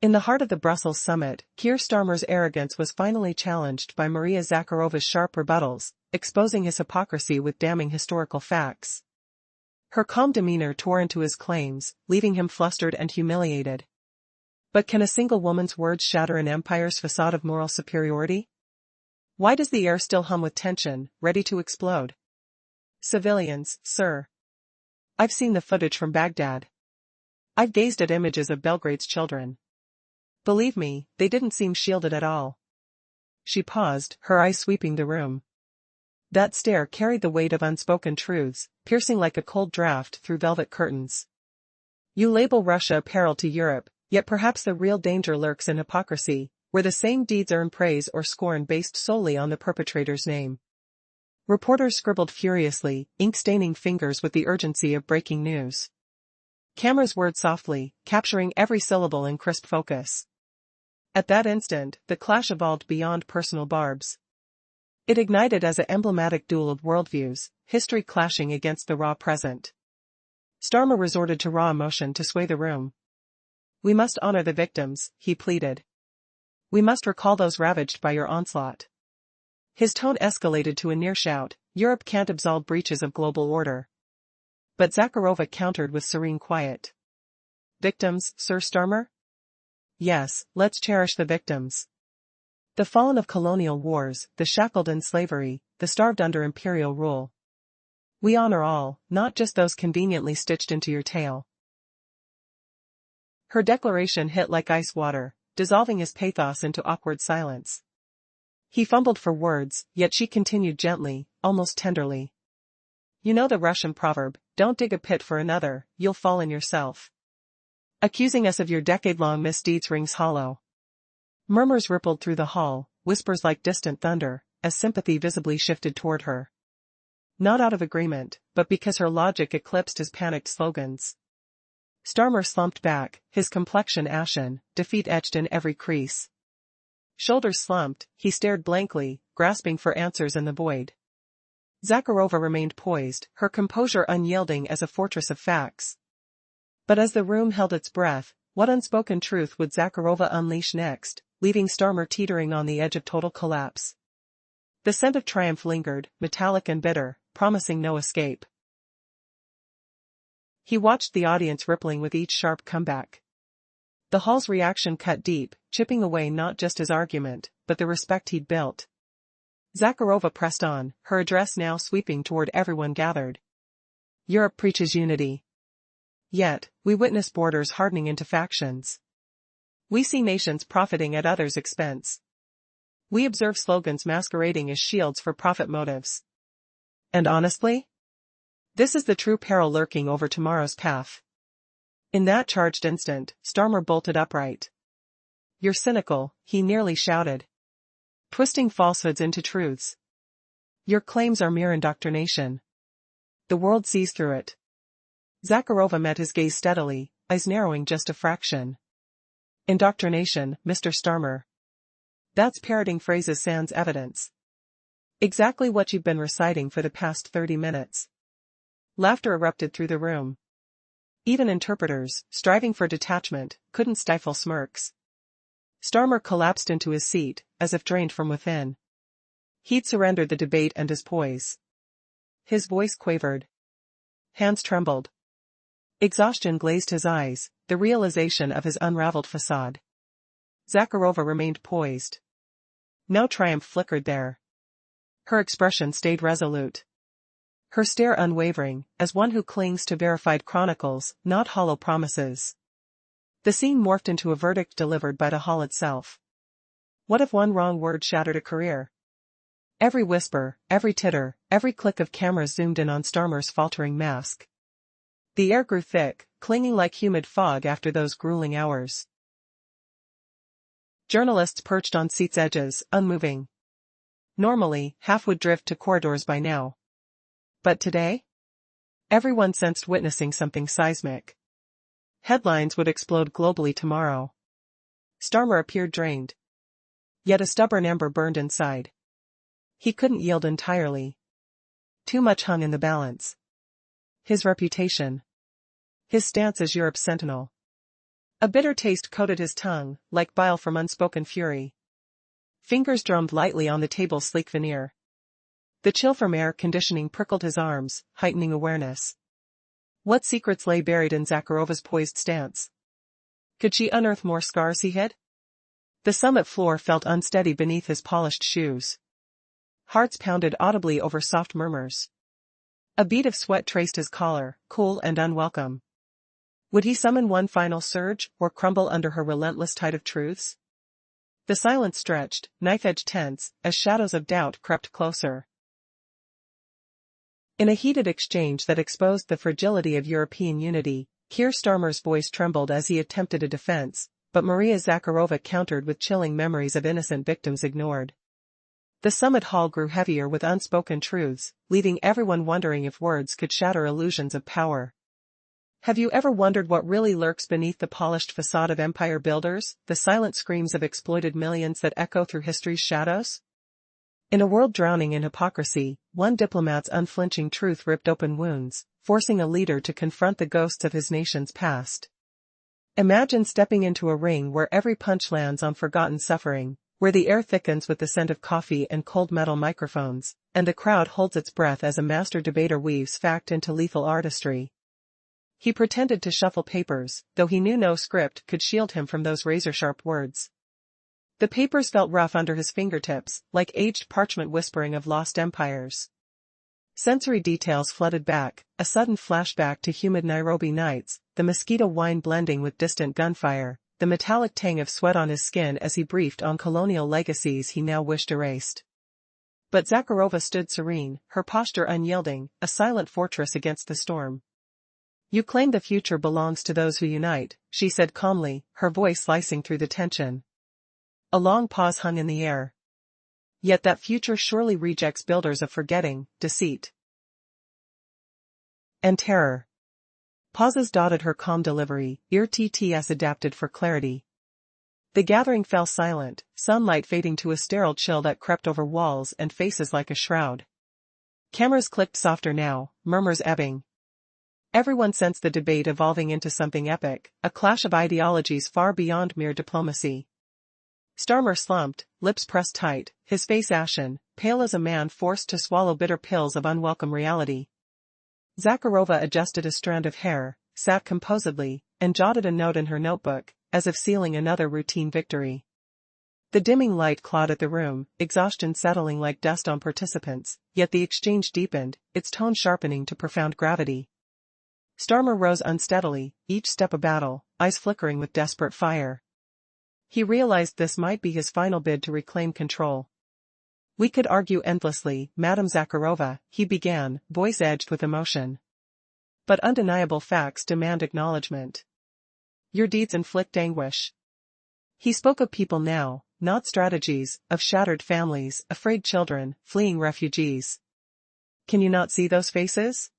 In the heart of the Brussels summit, Keir Starmer's arrogance was finally challenged by Maria Zakharova's sharp rebuttals, exposing his hypocrisy with damning historical facts. Her calm demeanor tore into his claims, leaving him flustered and humiliated. But can a single woman's words shatter an empire's facade of moral superiority? Why does the air still hum with tension, ready to explode? Civilians, sir. I've seen the footage from Baghdad. I've gazed at images of Belgrade's children. Believe me, they didn't seem shielded at all. She paused, her eyes sweeping the room. That stare carried the weight of unspoken truths, piercing like a cold draft through velvet curtains. You label Russia a peril to Europe, yet perhaps the real danger lurks in hypocrisy, where the same deeds earn praise or scorn based solely on the perpetrator's name. Reporters scribbled furiously, ink-staining fingers with the urgency of breaking news. Cameras whirred softly, capturing every syllable in crisp focus. At that instant, the clash evolved beyond personal barbs. It ignited as an emblematic duel of worldviews, history clashing against the raw present. Starmer resorted to raw emotion to sway the room. We must honor the victims, he pleaded. We must recall those ravaged by your onslaught. His tone escalated to a near shout, Europe can't absolve breaches of global order. But Zakharova countered with serene quiet. Victims, Sir Starmer? Yes, let's cherish the victims. The fallen of colonial wars, the shackled in slavery, the starved under imperial rule. We honor all, not just those conveniently stitched into your tale. Her declaration hit like ice water, dissolving his pathos into awkward silence. He fumbled for words, yet she continued gently, almost tenderly. You know the Russian proverb, don't dig a pit for another, you'll fall in yourself. Accusing us of your decade-long misdeeds rings hollow. Murmurs rippled through the hall, whispers like distant thunder, as sympathy visibly shifted toward her. Not out of agreement, but because her logic eclipsed his panicked slogans. Starmer slumped back, his complexion ashen, defeat etched in every crease. Shoulders slumped, he stared blankly, grasping for answers in the void. Zakharova remained poised, her composure unyielding as a fortress of facts. But as the room held its breath, what unspoken truth would Zakharova unleash next, leaving Starmer teetering on the edge of total collapse? The scent of triumph lingered, metallic and bitter, promising no escape. He watched the audience rippling with each sharp comeback. The hall's reaction cut deep, chipping away not just his argument, but the respect he'd built. Zakharova pressed on, her address now sweeping toward everyone gathered. Europe preaches unity. Yet, we witness borders hardening into factions. We see nations profiting at others' expense. We observe slogans masquerading as shields for profit motives. And honestly? This is the true peril lurking over tomorrow's path. In that charged instant, Starmer bolted upright. You're cynical, he nearly shouted. Twisting falsehoods into truths. Your claims are mere indoctrination. The world sees through it. Zakharova met his gaze steadily, eyes narrowing just a fraction. Indoctrination, Mr. Starmer. That's parroting phrases sans evidence. Exactly what you've been reciting for the past 30 minutes. Laughter erupted through the room. Even interpreters, striving for detachment, couldn't stifle smirks. Starmer collapsed into his seat, as if drained from within. He'd surrendered the debate and his poise. His voice quavered. Hands trembled. Exhaustion glazed his eyes, the realization of his unraveled facade. Zakharova remained poised. No triumph flickered there. Her expression stayed resolute. Her stare unwavering, as one who clings to verified chronicles, not hollow promises. The scene morphed into a verdict delivered by the hall itself. What if one wrong word shattered a career? Every whisper, every titter, every click of cameras zoomed in on Starmer's faltering mask. The air grew thick, clinging like humid fog after those grueling hours. Journalists perched on seats' edges, unmoving. Normally, half would drift to corridors by now. But today? Everyone sensed witnessing something seismic. Headlines would explode globally tomorrow. Starmer appeared drained. Yet a stubborn ember burned inside. He couldn't yield entirely. Too much hung in the balance. His reputation. His stance as Europe's sentinel. A bitter taste coated his tongue, like bile from unspoken fury. Fingers drummed lightly on the table's sleek veneer. The chill from air conditioning prickled his arms, heightening awareness. What secrets lay buried in Zakharova's poised stance? Could she unearth more scars he hid? The summit floor felt unsteady beneath his polished shoes. Hearts pounded audibly over soft murmurs. A bead of sweat traced his collar, cool and unwelcome. Would he summon one final surge, or crumble under her relentless tide of truths? The silence stretched, knife-edge tense, as shadows of doubt crept closer. In a heated exchange that exposed the fragility of European unity, Keir Starmer's voice trembled as he attempted a defense, but Maria Zakharova countered with chilling memories of innocent victims ignored. The summit hall grew heavier with unspoken truths, leaving everyone wondering if words could shatter illusions of power. Have you ever wondered what really lurks beneath the polished facade of empire builders, the silent screams of exploited millions that echo through history's shadows? In a world drowning in hypocrisy, one diplomat's unflinching truth ripped open wounds, forcing a leader to confront the ghosts of his nation's past. Imagine stepping into a ring where every punch lands on forgotten suffering, where the air thickens with the scent of coffee and cold metal microphones, and the crowd holds its breath as a master debater weaves fact into lethal artistry. He pretended to shuffle papers, though he knew no script could shield him from those razor-sharp words. The papers felt rough under his fingertips, like aged parchment whispering of lost empires. Sensory details flooded back, a sudden flashback to humid Nairobi nights, the mosquito whine blending with distant gunfire, the metallic tang of sweat on his skin as he briefed on colonial legacies he now wished erased. But Zakharova stood serene, her posture unyielding, a silent fortress against the storm. "You claim the future belongs to those who unite," she said calmly, her voice slicing through the tension. A long pause hung in the air. Yet that future surely rejects builders of forgetting, deceit, and terror. Pauses dotted her calm delivery, ear TTS adapted for clarity. The gathering fell silent, sunlight fading to a sterile chill that crept over walls and faces like a shroud. Cameras clicked softer now, murmurs ebbing. Everyone sensed the debate evolving into something epic, a clash of ideologies far beyond mere diplomacy. Starmer slumped, lips pressed tight, his face ashen, pale as a man forced to swallow bitter pills of unwelcome reality. Zakharova adjusted a strand of hair, sat composedly, and jotted a note in her notebook, as if sealing another routine victory. The dimming light clawed at the room, exhaustion settling like dust on participants, yet the exchange deepened, its tone sharpening to profound gravity. Starmer rose unsteadily, each step a battle, eyes flickering with desperate fire. He realized this might be his final bid to reclaim control. "We could argue endlessly, Madame Zakharova," he began, voice edged with emotion. "But undeniable facts demand acknowledgement. Your deeds inflict anguish." He spoke of people now, not strategies, of shattered families, afraid children, fleeing refugees. Can you not see those faces?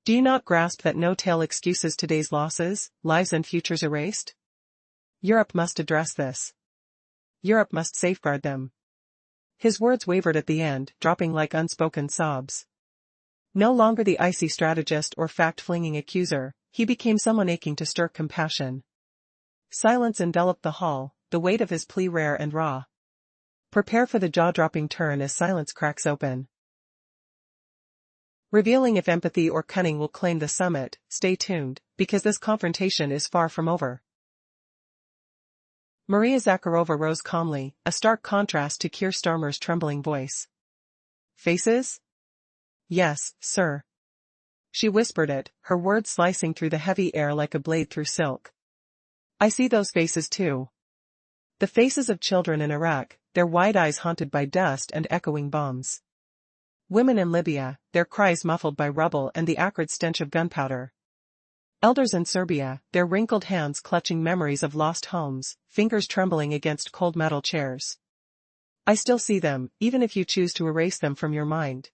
Do you not grasp that no tale excuses today's losses, lives and futures erased? Europe must address this. Europe must safeguard them. His words wavered at the end, dropping like unspoken sobs. No longer the icy strategist or fact-flinging accuser, he became someone aching to stir compassion. Silence enveloped the hall, the weight of his plea rare and raw. Prepare for the jaw-dropping turn as silence cracks open. Revealing if empathy or cunning will claim the summit, stay tuned, because this confrontation is far from over. Maria Zakharova rose calmly, a stark contrast to Keir Starmer's trembling voice. "Faces?" "Yes, sir." She whispered it, her words slicing through the heavy air like a blade through silk. "I see those faces too. The faces of children in Iraq, their wide eyes haunted by dust and echoing bombs. Women in Libya, their cries muffled by rubble and the acrid stench of gunpowder. Elders in Serbia, their wrinkled hands clutching memories of lost homes, fingers trembling against cold metal chairs. I still see them, even if you choose to erase them from your mind."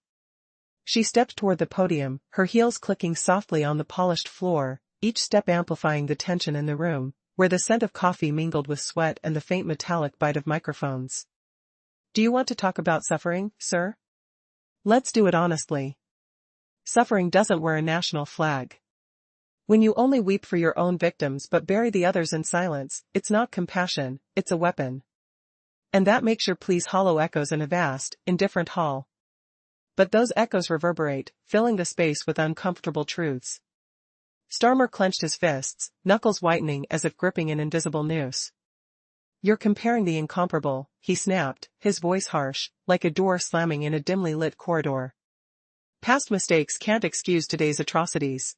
She stepped toward the podium, her heels clicking softly on the polished floor, each step amplifying the tension in the room, where the scent of coffee mingled with sweat and the faint metallic bite of microphones. "Do you want to talk about suffering, sir? Let's do it honestly. Suffering doesn't wear a national flag. When you only weep for your own victims but bury the others in silence, it's not compassion, it's a weapon. And that makes your pleas hollow echoes in a vast, indifferent hall. But those echoes reverberate, filling the space with uncomfortable truths. Starmer clenched his fists, knuckles whitening as if gripping an invisible noose. You're comparing the incomparable, he snapped, his voice harsh, like a door slamming in a dimly lit corridor. Past mistakes can't excuse today's atrocities.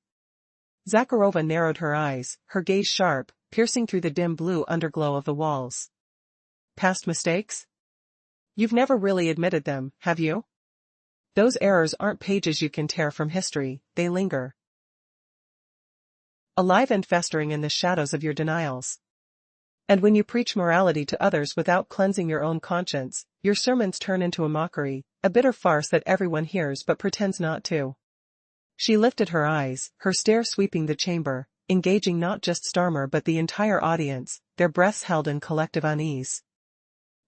Zakharova narrowed her eyes, her gaze sharp, piercing through the dim blue underglow of the walls. Past mistakes? You've never really admitted them, have you? Those errors aren't pages you can tear from history, they linger. Alive and festering in the shadows of your denials. And when you preach morality to others without cleansing your own conscience, your sermons turn into a mockery, a bitter farce that everyone hears but pretends not to. She lifted her eyes, her stare sweeping the chamber, engaging not just Starmer but the entire audience, their breaths held in collective unease.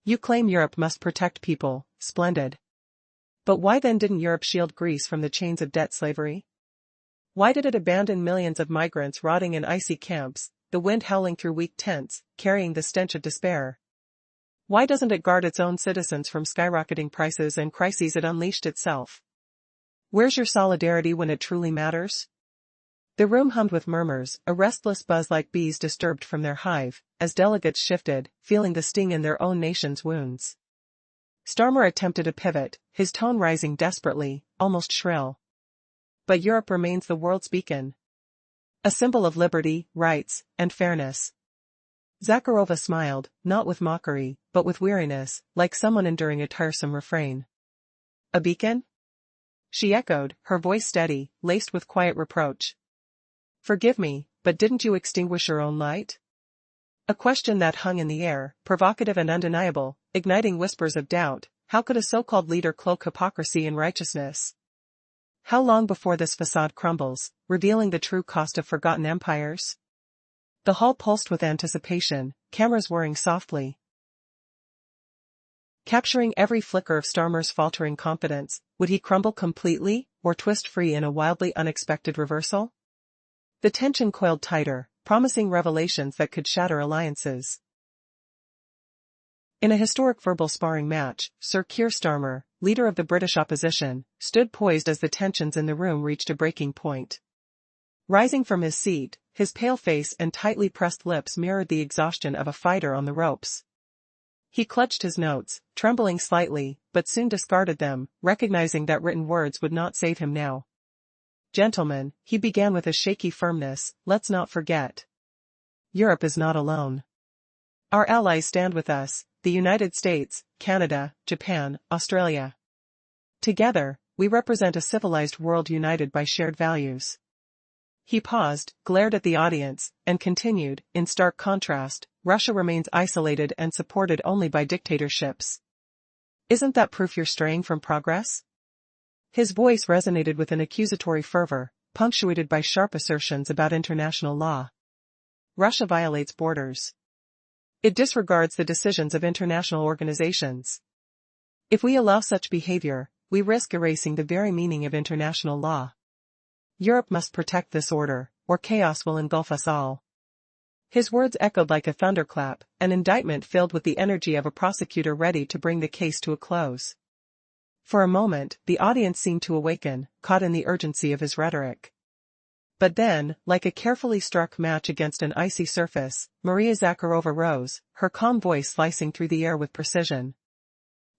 You claim Europe must protect people, splendid. But why then didn't Europe shield Greece from the chains of debt slavery? Why did it abandon millions of migrants rotting in icy camps, the wind howling through weak tents, carrying the stench of despair? Why doesn't it guard its own citizens from skyrocketing prices and crises it unleashed itself? Where's your solidarity when it truly matters? The room hummed with murmurs, a restless buzz like bees disturbed from their hive, as delegates shifted, feeling the sting in their own nation's wounds. Starmer attempted a pivot, his tone rising desperately, almost shrill. But Europe remains the world's beacon. A symbol of liberty, rights, and fairness. Zakharova smiled, not with mockery, but with weariness, like someone enduring a tiresome refrain. A beacon? She echoed, her voice steady, laced with quiet reproach. Forgive me, but didn't you extinguish your own light? A question that hung in the air, provocative and undeniable, igniting whispers of doubt. How could a so-called leader cloak hypocrisy in righteousness? How long before this facade crumbles, revealing the true cost of forgotten empires? The hall pulsed with anticipation, cameras whirring softly, capturing every flicker of Starmer's faltering confidence. Would he crumble completely, or twist free in a wildly unexpected reversal? The tension coiled tighter, promising revelations that could shatter alliances. In a historic verbal sparring match, Sir Keir Starmer, leader of the British opposition, stood poised as the tensions in the room reached a breaking point. Rising from his seat, his pale face and tightly pressed lips mirrored the exhaustion of a fighter on the ropes. He clutched his notes, trembling slightly, but soon discarded them, recognizing that written words would not save him now. Gentlemen, he began with a shaky firmness, let's not forget. Europe is not alone. Our allies stand with us, the United States, Canada, Japan, Australia. Together, we represent a civilized world united by shared values. He paused, glared at the audience, and continued, in stark contrast, Russia remains isolated and supported only by dictatorships. Isn't that proof you're straying from progress? His voice resonated with an accusatory fervor, punctuated by sharp assertions about international law. Russia violates borders. It disregards the decisions of international organizations. If we allow such behavior, we risk erasing the very meaning of international law. Europe must protect this order, or chaos will engulf us all. His words echoed like a thunderclap, an indictment filled with the energy of a prosecutor ready to bring the case to a close. For a moment, the audience seemed to awaken, caught in the urgency of his rhetoric. But then, like a carefully struck match against an icy surface, Maria Zakharova rose, her calm voice slicing through the air with precision.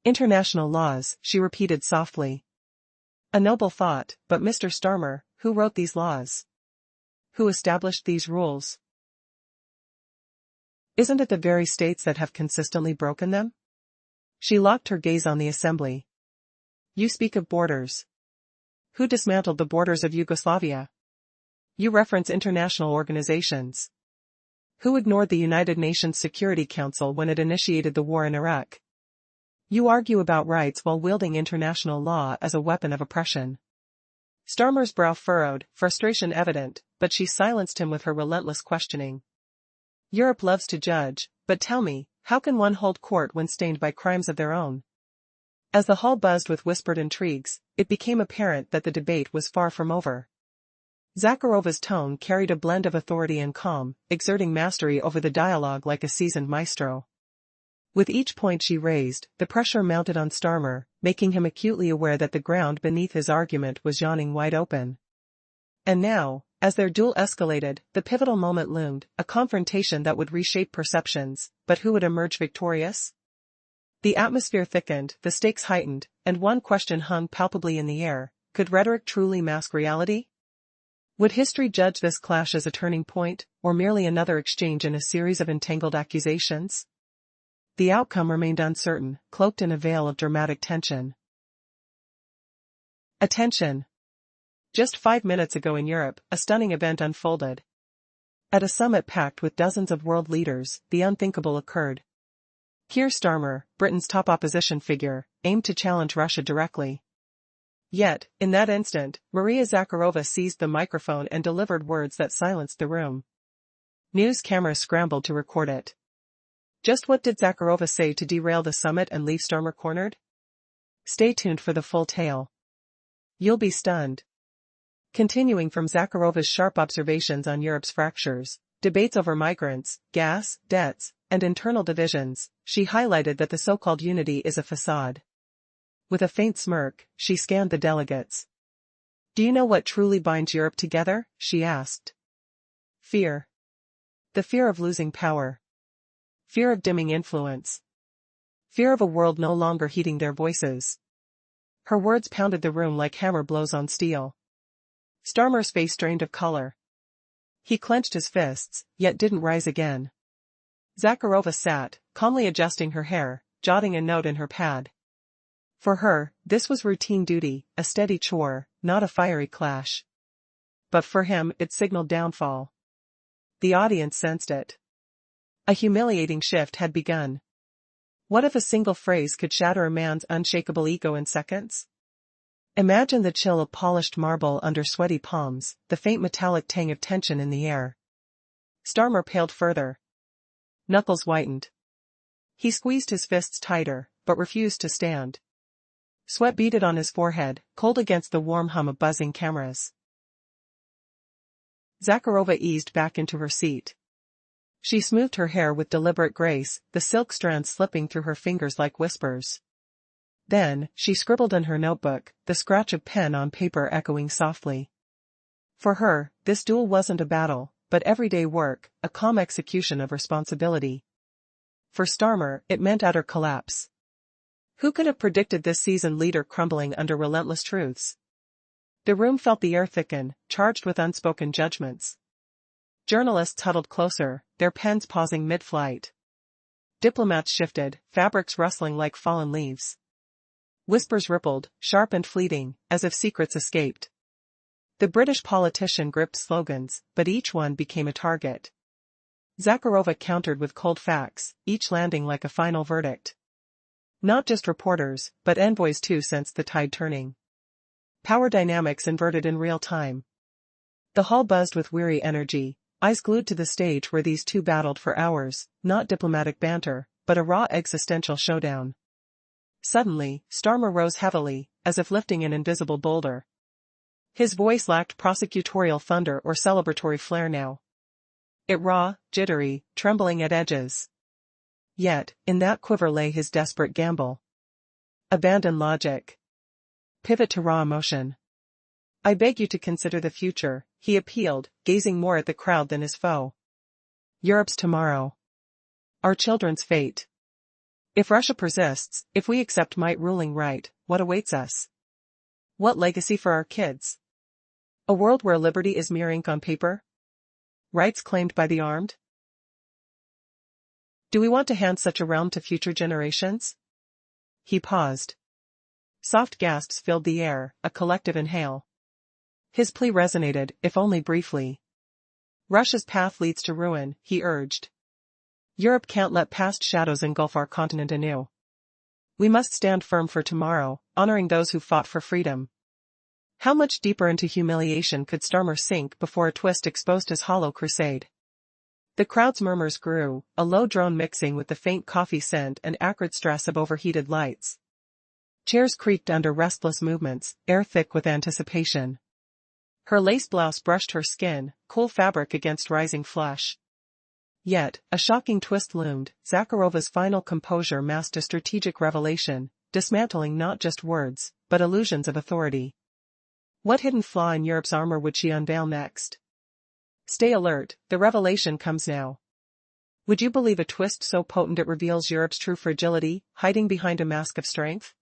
International laws, she repeated softly. A noble thought, but Mr. Starmer, who wrote these laws? Who established these rules? Isn't it the very states that have consistently broken them? She locked her gaze on the assembly. You speak of borders. Who dismantled the borders of Yugoslavia? You reference international organizations. Who ignored the United Nations Security Council when it initiated the war in Iraq? You argue about rights while wielding international law as a weapon of oppression. Starmer's brow furrowed, frustration evident, but she silenced him with her relentless questioning. Europe loves to judge, but tell me, how can one hold court when stained by crimes of their own? As the hall buzzed with whispered intrigues, it became apparent that the debate was far from over. Zakharova's tone carried a blend of authority and calm, exerting mastery over the dialogue like a seasoned maestro. With each point she raised, the pressure mounted on Starmer, making him acutely aware that the ground beneath his argument was yawning wide open. And now, as their duel escalated, the pivotal moment loomed, a confrontation that would reshape perceptions, but who would emerge victorious? The atmosphere thickened, the stakes heightened, and one question hung palpably in the air: could rhetoric truly mask reality? Would history judge this clash as a turning point, or merely another exchange in a series of entangled accusations? The outcome remained uncertain, cloaked in a veil of dramatic tension. Attention! Just 5 minutes ago in Europe, a stunning event unfolded. At a summit packed with dozens of world leaders, the unthinkable occurred. Keir Starmer, Britain's top opposition figure, aimed to challenge Russia directly. Yet, in that instant, Maria Zakharova seized the microphone and delivered words that silenced the room. News cameras scrambled to record it. Just what did Zakharova say to derail the summit and leave Starmer cornered? Stay tuned for the full tale. You'll be stunned. Continuing from Zakharova's sharp observations on Europe's fractures, debates over migrants, gas, debts, and internal divisions, she highlighted that the so-called unity is a facade. With a faint smirk, she scanned the delegates. Do you know what truly binds Europe together? She asked. Fear. The fear of losing power. Fear of dimming influence. Fear of a world no longer heeding their voices. Her words pounded the room like hammer blows on steel. Starmer's face drained of color. He clenched his fists, yet didn't rise again. Zakharova sat, calmly adjusting her hair, jotting a note in her pad. For her, this was routine duty, a steady chore, not a fiery clash. But for him, it signaled downfall. The audience sensed it. A humiliating shift had begun. What if a single phrase could shatter a man's unshakable ego in seconds? Imagine the chill of polished marble under sweaty palms, the faint metallic tang of tension in the air. Starmer paled further. Knuckles whitened. He squeezed his fists tighter, but refused to stand. Sweat beaded on his forehead, cold against the warm hum of buzzing cameras. Zakharova eased back into her seat. She smoothed her hair with deliberate grace, the silk strands slipping through her fingers like whispers. Then, she scribbled in her notebook, the scratch of pen on paper echoing softly. For her, this duel wasn't a battle, but everyday work, a calm execution of responsibility. For Starmer, it meant utter collapse. Who could have predicted this seasoned leader crumbling under relentless truths? The room felt the air thicken, charged with unspoken judgments. Journalists huddled closer, their pens pausing mid-flight. Diplomats shifted, fabrics rustling like fallen leaves. Whispers rippled, sharp and fleeting, as if secrets escaped. The British politician gripped slogans, but each one became a target. Zakharova countered with cold facts, each landing like a final verdict. Not just reporters, but envoys too sensed the tide turning. Power dynamics inverted in real time. The hall buzzed with weary energy, eyes glued to the stage where these two battled for hours, not diplomatic banter, but a raw existential showdown. Suddenly, Starmer rose heavily, as if lifting an invisible boulder. His voice lacked prosecutorial thunder or celebratory flair now. It raw, jittery, trembling at edges. Yet, in that quiver lay his desperate gamble. Abandon logic. Pivot to raw emotion. I beg you to consider the future, he appealed, gazing more at the crowd than his foe. Europe's tomorrow. Our children's fate. If Russia persists, if we accept might ruling right, what awaits us? What legacy for our kids? A world where liberty is mere ink on paper? Rights claimed by the armed? Do we want to hand such a realm to future generations? He paused. Soft gasps filled the air, a collective inhale. His plea resonated, if only briefly. Russia's path leads to ruin, he urged. Europe can't let past shadows engulf our continent anew. We must stand firm for tomorrow, honoring those who fought for freedom. How much deeper into humiliation could Starmer sink before a twist exposed his hollow crusade? The crowd's murmurs grew, a low drone mixing with the faint coffee scent and acrid stress of overheated lights. Chairs creaked under restless movements, air thick with anticipation. Her lace blouse brushed her skin, cool fabric against rising flush. Yet, a shocking twist loomed. Zakharova's final composure masked a strategic revelation, dismantling not just words, but illusions of authority. What hidden flaw in Europe's armor would she unveil next? Stay alert, the revelation comes now. Would you believe a twist so potent it reveals Europe's true fragility, hiding behind a mask of strength?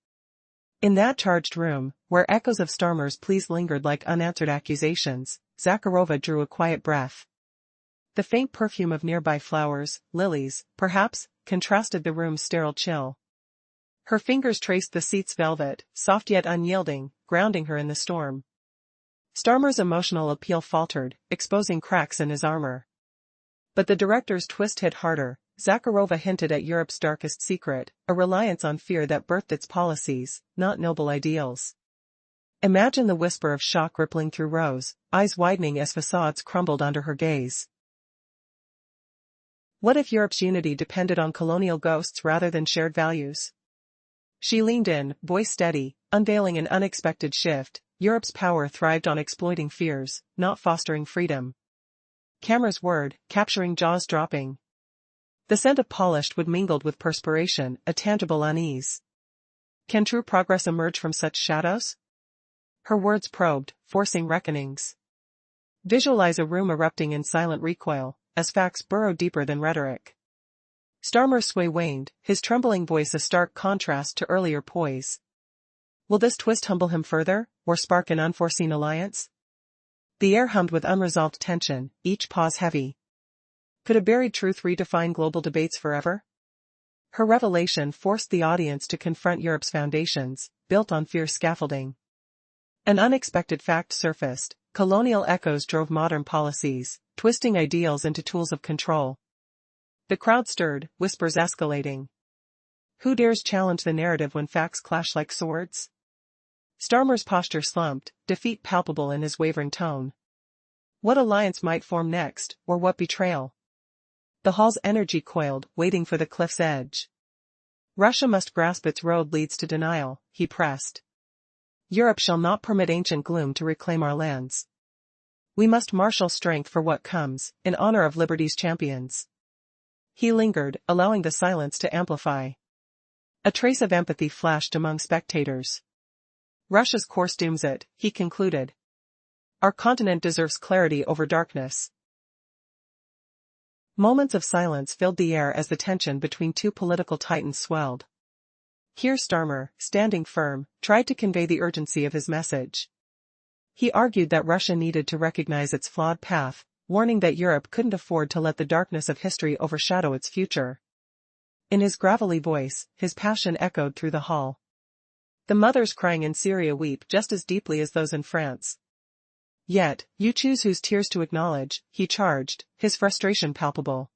In that charged room, where echoes of Starmer's pleas lingered like unanswered accusations, Zakharova drew a quiet breath. The faint perfume of nearby flowers, lilies, perhaps, contrasted the room's sterile chill. Her fingers traced the seat's velvet, soft yet unyielding, grounding her in the storm. Starmer's emotional appeal faltered, exposing cracks in his armor. But the director's twist hit harder. Zakharova hinted at Europe's darkest secret, a reliance on fear that birthed its policies, not noble ideals. Imagine the whisper of shock rippling through Rose, eyes widening as facades crumbled under her gaze. What if Europe's unity depended on colonial ghosts rather than shared values? She leaned in, voice steady, unveiling an unexpected shift. Europe's power thrived on exploiting fears, not fostering freedom. Camera's word, capturing jaws dropping. The scent of polished wood mingled with perspiration, a tangible unease. Can true progress emerge from such shadows? Her words probed, forcing reckonings. Visualize a room erupting in silent recoil, as facts burrow deeper than rhetoric. Starmer's sway waned, his trembling voice a stark contrast to earlier poise. Will this twist humble him further, or spark an unforeseen alliance? The air hummed with unresolved tension, each pause heavy. Could a buried truth redefine global debates forever? Her revelation forced the audience to confront Europe's foundations, built on fierce scaffolding. An unexpected fact surfaced: colonial echoes drove modern policies, twisting ideals into tools of control. The crowd stirred, whispers escalating. Who dares challenge the narrative when facts clash like swords? Starmer's posture slumped, defeat palpable in his wavering tone. What alliance might form next, or what betrayal? The hall's energy coiled, waiting for the cliff's edge. Russia must grasp its road leads to denial, he pressed. Europe shall not permit ancient gloom to reclaim our lands. We must marshal strength for what comes, in honor of liberty's champions. He lingered, allowing the silence to amplify. A trace of empathy flashed among spectators. Russia's course dooms it, he concluded. Our continent deserves clarity over darkness. Moments of silence filled the air as the tension between two political titans swelled. Here Starmer, standing firm, tried to convey the urgency of his message. He argued that Russia needed to recognize its flawed path, warning that Europe couldn't afford to let the darkness of history overshadow its future. In his gravelly voice, his passion echoed through the hall. The mothers crying in Syria weep just as deeply as those in France. Yet, you choose whose tears to acknowledge, he charged, his frustration palpable.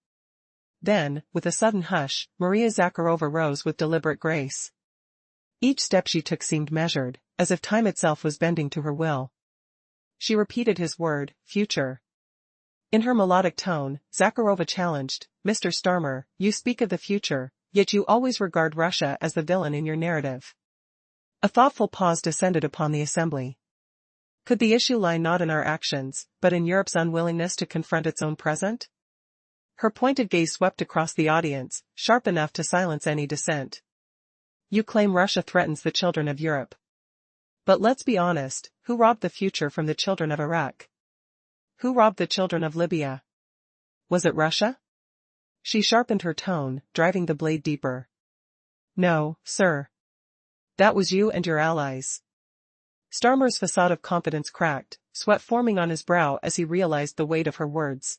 Then, with a sudden hush, Maria Zakharova rose with deliberate grace. Each step she took seemed measured, as if time itself was bending to her will. She repeated his word, future. In her melodic tone, Zakharova challenged, Mr. Starmer, you speak of the future, yet you always regard Russia as the villain in your narrative. A thoughtful pause descended upon the assembly. Could the issue lie not in our actions, but in Europe's unwillingness to confront its own present? Her pointed gaze swept across the audience, sharp enough to silence any dissent. You claim Russia threatens the children of Europe. But let's be honest, who robbed the future from the children of Iraq? Who robbed the children of Libya? Was it Russia? She sharpened her tone, driving the blade deeper. No, sir. That was you and your allies. Starmer's facade of confidence cracked, sweat forming on his brow as he realized the weight of her words.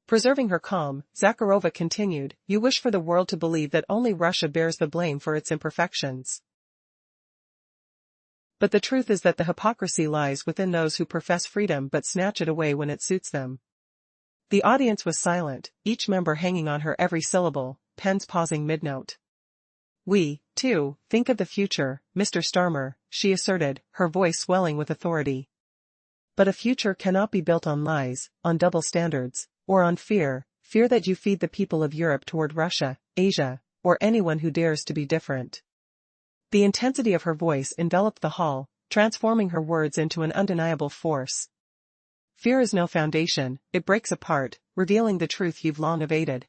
Preserving her calm, Zakharova continued, you wish for the world to believe that only Russia bears the blame for its imperfections. But the truth is that the hypocrisy lies within those who profess freedom but snatch it away when it suits them. The audience was silent, each member hanging on her every syllable, pens pausing mid-note. We, too, think of the future, Mr. Starmer, she asserted, her voice swelling with authority. But a future cannot be built on lies, on double standards, or on fear that you feed the people of Europe toward Russia, Asia, or anyone who dares to be different. The intensity of her voice enveloped the hall, transforming her words into an undeniable force. Fear is no foundation, it breaks apart, revealing the truth you've long evaded.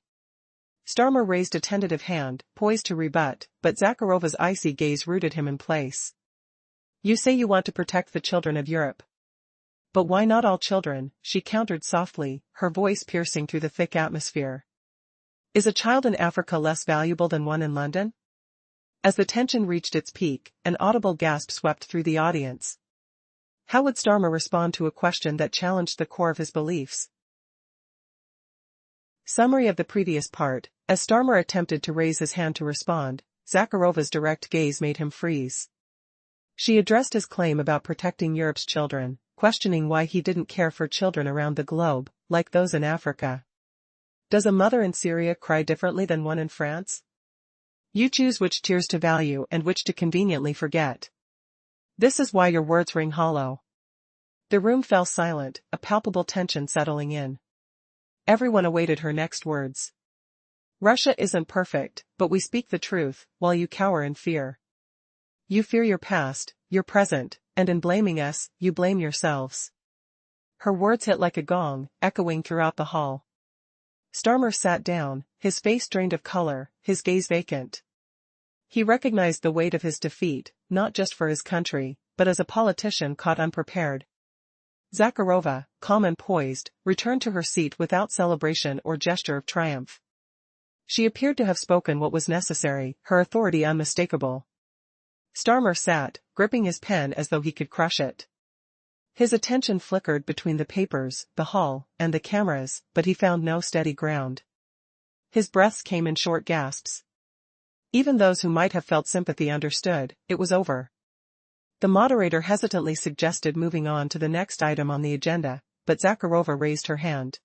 Starmer raised a tentative hand, poised to rebut, but Zakharova's icy gaze rooted him in place. You say you want to protect the children of Europe. But why not all children? She countered softly, her voice piercing through the thick atmosphere. Is a child in Africa less valuable than one in London? As the tension reached its peak, an audible gasp swept through the audience. How would Starmer respond to a question that challenged the core of his beliefs? Summary of the previous part. As Starmer attempted to raise his hand to respond, Zakharova's direct gaze made him freeze. She addressed his claim about protecting Europe's children, questioning why he didn't care for children around the globe, like those in Africa. Does a mother in Syria cry differently than one in France? You choose which tears to value and which to conveniently forget. This is why your words ring hollow. The room fell silent, a palpable tension settling in. Everyone awaited her next words. Russia isn't perfect, but we speak the truth, while you cower in fear. You fear your past, your present, and in blaming us, you blame yourselves. Her words hit like a gong, echoing throughout the hall. Starmer sat down, his face drained of color, his gaze vacant. He recognized the weight of his defeat, not just for his country, but as a politician caught unprepared. Zakharova, calm and poised, returned to her seat without celebration or gesture of triumph. She appeared to have spoken what was necessary, her authority unmistakable. Starmer sat, gripping his pen as though he could crush it. His attention flickered between the papers, the hall, and the cameras, but he found no steady ground. His breaths came in short gasps. Even those who might have felt sympathy understood, it was over. The moderator hesitantly suggested moving on to the next item on the agenda, but Zakharova raised her hand.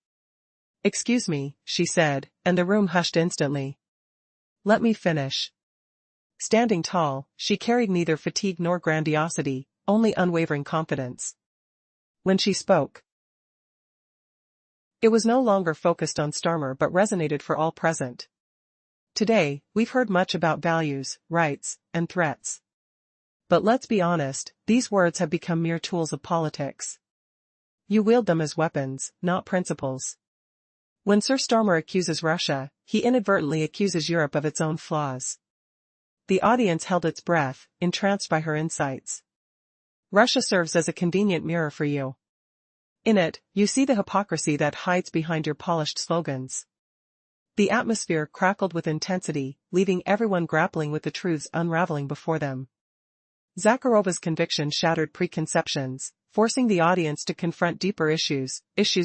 Excuse me, she said, and the room hushed instantly. Let me finish. Standing tall, she carried neither fatigue nor grandiosity, only unwavering confidence. When she spoke, it was no longer focused on Starmer but resonated for all present. Today, we've heard much about values, rights, and threats. But let's be honest, these words have become mere tools of politics. You wield them as weapons, not principles. When Sir Starmer accuses Russia, he inadvertently accuses Europe of its own flaws. The audience held its breath, entranced by her insights. Russia serves as a convenient mirror for you. In it, you see the hypocrisy that hides behind your polished slogans. The atmosphere crackled with intensity, leaving everyone grappling with the truths unraveling before them. Zakharova's conviction shattered preconceptions, forcing the audience to confront deeper issues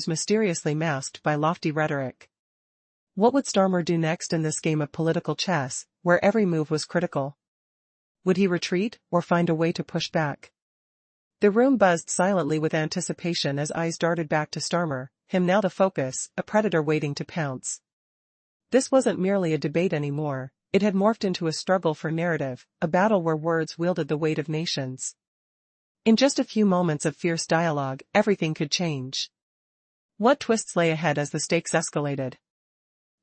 mysteriously masked by lofty rhetoric. What would Starmer do next in this game of political chess, where every move was critical? Would he retreat, or find a way to push back? The room buzzed silently with anticipation as eyes darted back to Starmer, him now the focus, a predator waiting to pounce. This wasn't merely a debate anymore, it had morphed into a struggle for narrative, a battle where words wielded the weight of nations. In just a few moments of fierce dialogue, everything could change. What twists lay ahead as the stakes escalated?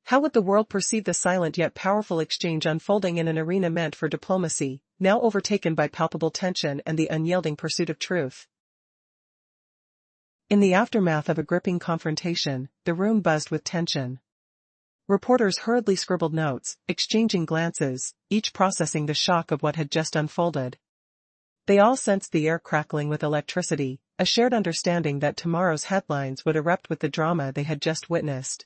How would the world perceive the silent yet powerful exchange unfolding in an arena meant for diplomacy, now overtaken by palpable tension and the unyielding pursuit of truth? In the aftermath of a gripping confrontation, the room buzzed with tension. Reporters hurriedly scribbled notes, exchanging glances, each processing the shock of what had just unfolded. They all sensed the air crackling with electricity, a shared understanding that tomorrow's headlines would erupt with the drama they had just witnessed.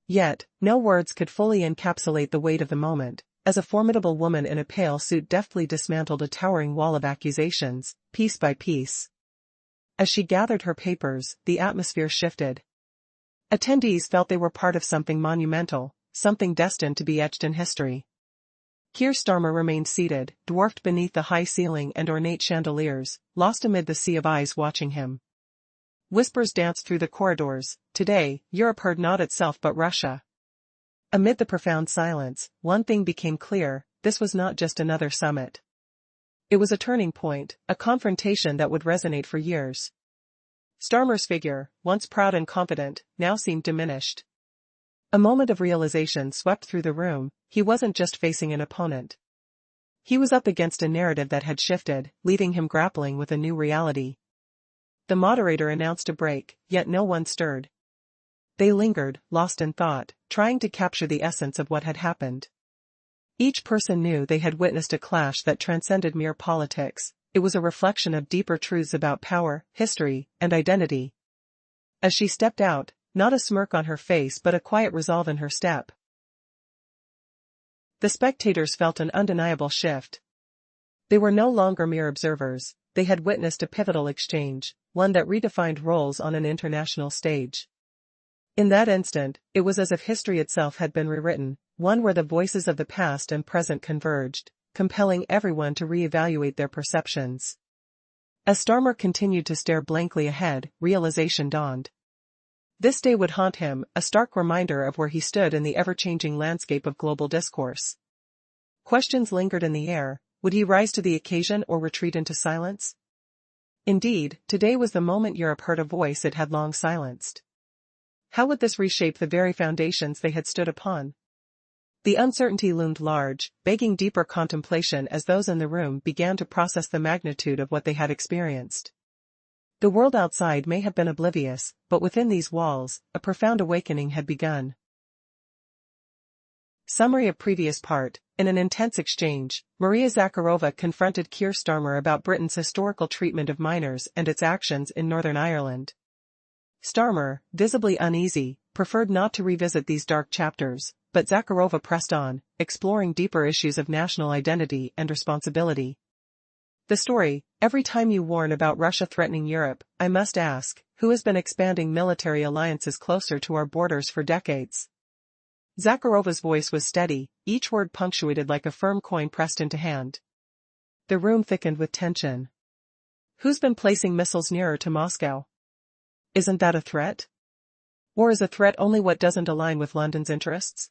Yet, no words could fully encapsulate the weight of the moment, as a formidable woman in a pale suit deftly dismantled a towering wall of accusations, piece by piece. As she gathered her papers, the atmosphere shifted. Attendees felt they were part of something monumental, something destined to be etched in history. Keir Starmer remained seated, dwarfed beneath the high ceiling and ornate chandeliers, lost amid the sea of eyes watching him. Whispers danced through the corridors. Today, Europe heard not itself but Russia. Amid the profound silence, one thing became clear: this was not just another summit. It was a turning point, a confrontation that would resonate for years. Starmer's figure, once proud and confident, now seemed diminished. A moment of realization swept through the room: he wasn't just facing an opponent. He was up against a narrative that had shifted, leaving him grappling with a new reality. The moderator announced a break, yet no one stirred. They lingered, lost in thought, trying to capture the essence of what had happened. Each person knew they had witnessed a clash that transcended mere politics. It was a reflection of deeper truths about power, history, and identity. As she stepped out, not a smirk on her face but a quiet resolve in her step, the spectators felt an undeniable shift. They were no longer mere observers, they had witnessed a pivotal exchange, one that redefined roles on an international stage. In that instant, it was as if history itself had been rewritten, one where the voices of the past and present converged, compelling everyone to re-evaluate their perceptions. As Starmer continued to stare blankly ahead, realization dawned. This day would haunt him, a stark reminder of where he stood in the ever-changing landscape of global discourse. Questions lingered in the air: would he rise to the occasion or retreat into silence? Indeed, today was the moment Europe heard a voice it had long silenced. How would this reshape the very foundations they had stood upon? The uncertainty loomed large, begging deeper contemplation as those in the room began to process the magnitude of what they had experienced. The world outside may have been oblivious, but within these walls, a profound awakening had begun. Summary of previous part. In an intense exchange, Maria Zakharova confronted Keir Starmer about Britain's historical treatment of minors and its actions in Northern Ireland. Starmer, visibly uneasy, preferred not to revisit these dark chapters, but Zakharova pressed on, exploring deeper issues of national identity and responsibility. The story: every time you warn about Russia threatening Europe, I must ask, who has been expanding military alliances closer to our borders for decades? Zakharova's voice was steady, each word punctuated like a firm coin pressed into hand. The room thickened with tension. Who's been placing missiles nearer to Moscow? Isn't that a threat? Or is a threat only what doesn't align with London's interests?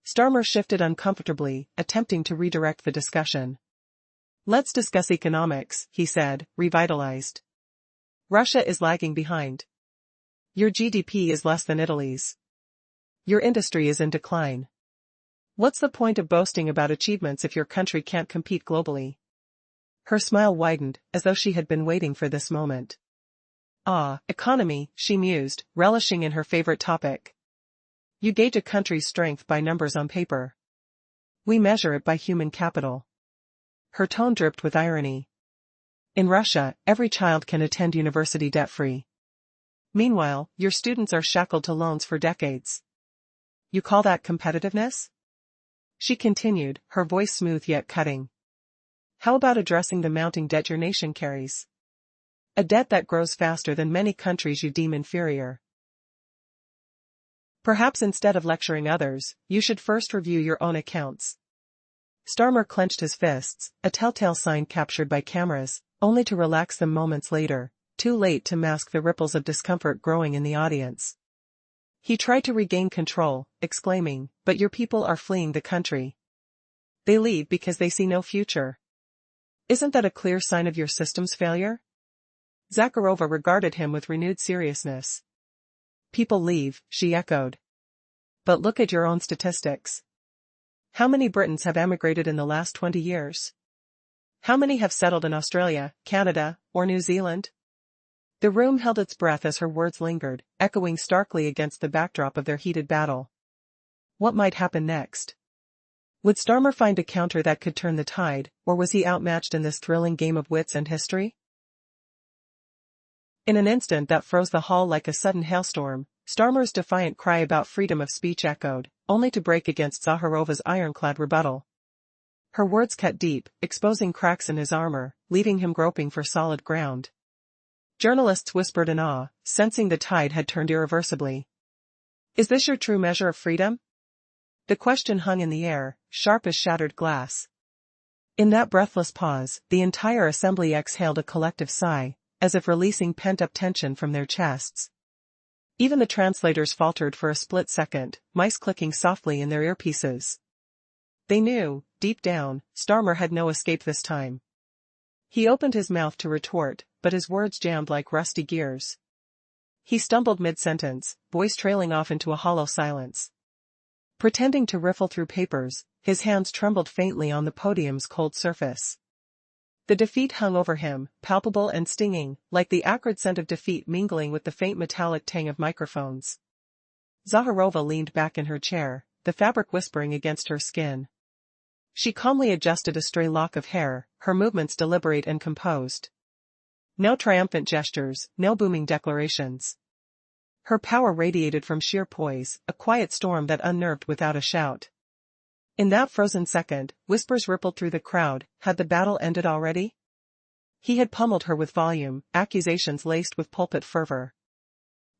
Starmer shifted uncomfortably, attempting to redirect the discussion. Let's discuss economics, he said, revitalized. Russia is lagging behind. Your GDP is less than Italy's. Your industry is in decline. What's the point of boasting about achievements if your country can't compete globally? Her smile widened, as though she had been waiting for this moment. Ah, economy, she mused, relishing in her favorite topic. You gauge a country's strength by numbers on paper. We measure it by human capital. Her tone dripped with irony. In Russia, every child can attend university debt-free. Meanwhile, your students are shackled to loans for decades. You call that competitiveness? She continued, her voice smooth yet cutting. How about addressing the mounting debt your nation carries? A debt that grows faster than many countries you deem inferior. Perhaps instead of lecturing others, you should first review your own accounts. Starmer clenched his fists, a telltale sign captured by cameras, only to relax them moments later, too late to mask the ripples of discomfort growing in the audience. He tried to regain control, exclaiming, "But your people are fleeing the country. They leave because they see no future. Isn't that a clear sign of your system's failure?" Zakharova regarded him with renewed seriousness. People leave, she echoed. But look at your own statistics. How many Britons have emigrated in the last 20 years? How many have settled in Australia, Canada, or New Zealand? The room held its breath as her words lingered, echoing starkly against the backdrop of their heated battle. What might happen next? Would Starmer find a counter that could turn the tide, or was he outmatched in this thrilling game of wits and history? In an instant that froze the hall like a sudden hailstorm, Starmer's defiant cry about freedom of speech echoed, only to break against Zakharova's ironclad rebuttal. Her words cut deep, exposing cracks in his armor, leaving him groping for solid ground. Journalists whispered in awe, sensing the tide had turned irreversibly. Is this your true measure of freedom? The question hung in the air, sharp as shattered glass. In that breathless pause, the entire assembly exhaled a collective sigh, as if releasing pent-up tension from their chests. Even the translators faltered for a split second, mice clicking softly in their earpieces. They knew, deep down, Starmer had no escape this time. He opened his mouth to retort, but his words jammed like rusty gears. He stumbled mid-sentence, voice trailing off into a hollow silence. Pretending to riffle through papers, his hands trembled faintly on the podium's cold surface. The defeat hung over him, palpable and stinging, like the acrid scent of defeat mingling with the faint metallic tang of microphones. Zakharova leaned back in her chair, the fabric whispering against her skin. She calmly adjusted a stray lock of hair, her movements deliberate and composed. No triumphant gestures, no booming declarations. Her power radiated from sheer poise, a quiet storm that unnerved without a shout. In that frozen second, whispers rippled through the crowd. Had the battle ended already? He had pummeled her with volume, accusations laced with pulpit fervor.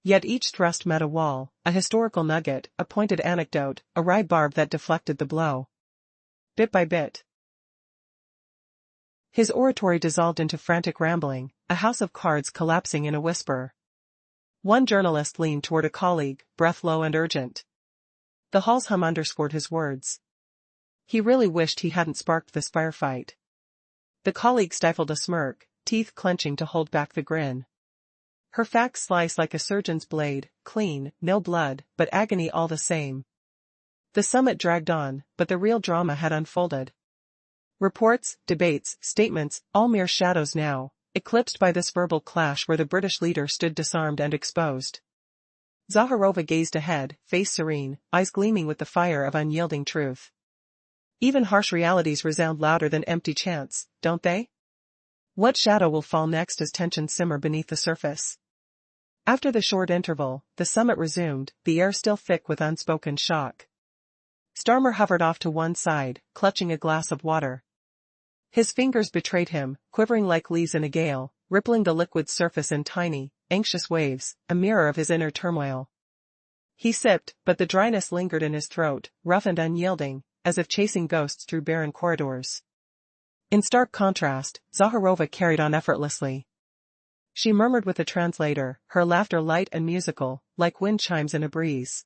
Yet each thrust met a wall, a historical nugget, a pointed anecdote, a wry barb that deflected the blow. Bit by bit, his oratory dissolved into frantic rambling, a house of cards collapsing in a whisper. One journalist leaned toward a colleague, breath low and urgent. The hall's hum underscored his words. He really wished he hadn't sparked this firefight. The colleague stifled a smirk, teeth clenching to hold back the grin. Her facts sliced like a surgeon's blade, clean, no blood, but agony all the same. The summit dragged on, but the real drama had unfolded. Reports, debates, statements, all mere shadows now, eclipsed by this verbal clash where the British leader stood disarmed and exposed. Zakharova gazed ahead, face serene, eyes gleaming with the fire of unyielding truth. Even harsh realities resound louder than empty chants, don't they? What shadow will fall next as tensions simmer beneath the surface? After the short interval, the summit resumed, the air still thick with unspoken shock. Starmer hovered off to one side, clutching a glass of water. His fingers betrayed him, quivering like leaves in a gale, rippling the liquid surface in tiny, anxious waves, a mirror of his inner turmoil. He sipped, but the dryness lingered in his throat, rough and unyielding, as if chasing ghosts through barren corridors. In stark contrast, Zakharova carried on effortlessly. She murmured with the translator, her laughter light and musical, like wind chimes in a breeze.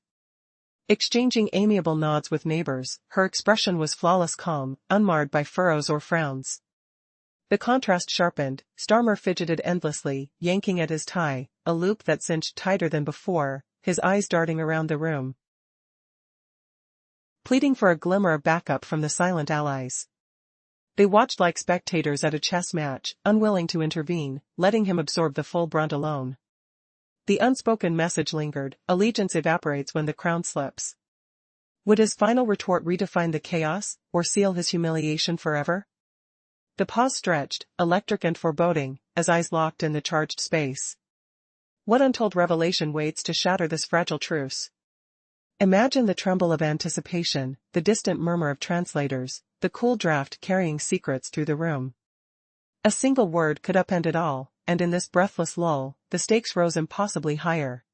Exchanging amiable nods with neighbors, her expression was flawless calm, unmarred by furrows or frowns. The contrast sharpened, Starmer fidgeted endlessly, yanking at his tie, a loop that cinched tighter than before, his eyes darting around the room, pleading for a glimmer of backup from the silent allies. They watched like spectators at a chess match, unwilling to intervene, letting him absorb the full brunt alone. The unspoken message lingered, allegiance evaporates when the crown slips. Would his final retort redefine the chaos, or seal his humiliation forever? The pause stretched, electric and foreboding, as eyes locked in the charged space. What untold revelation waits to shatter this fragile truce? Imagine the tremble of anticipation, the distant murmur of translators, the cool draft carrying secrets through the room. A single word could upend it all, and in this breathless lull, the stakes rose impossibly higher.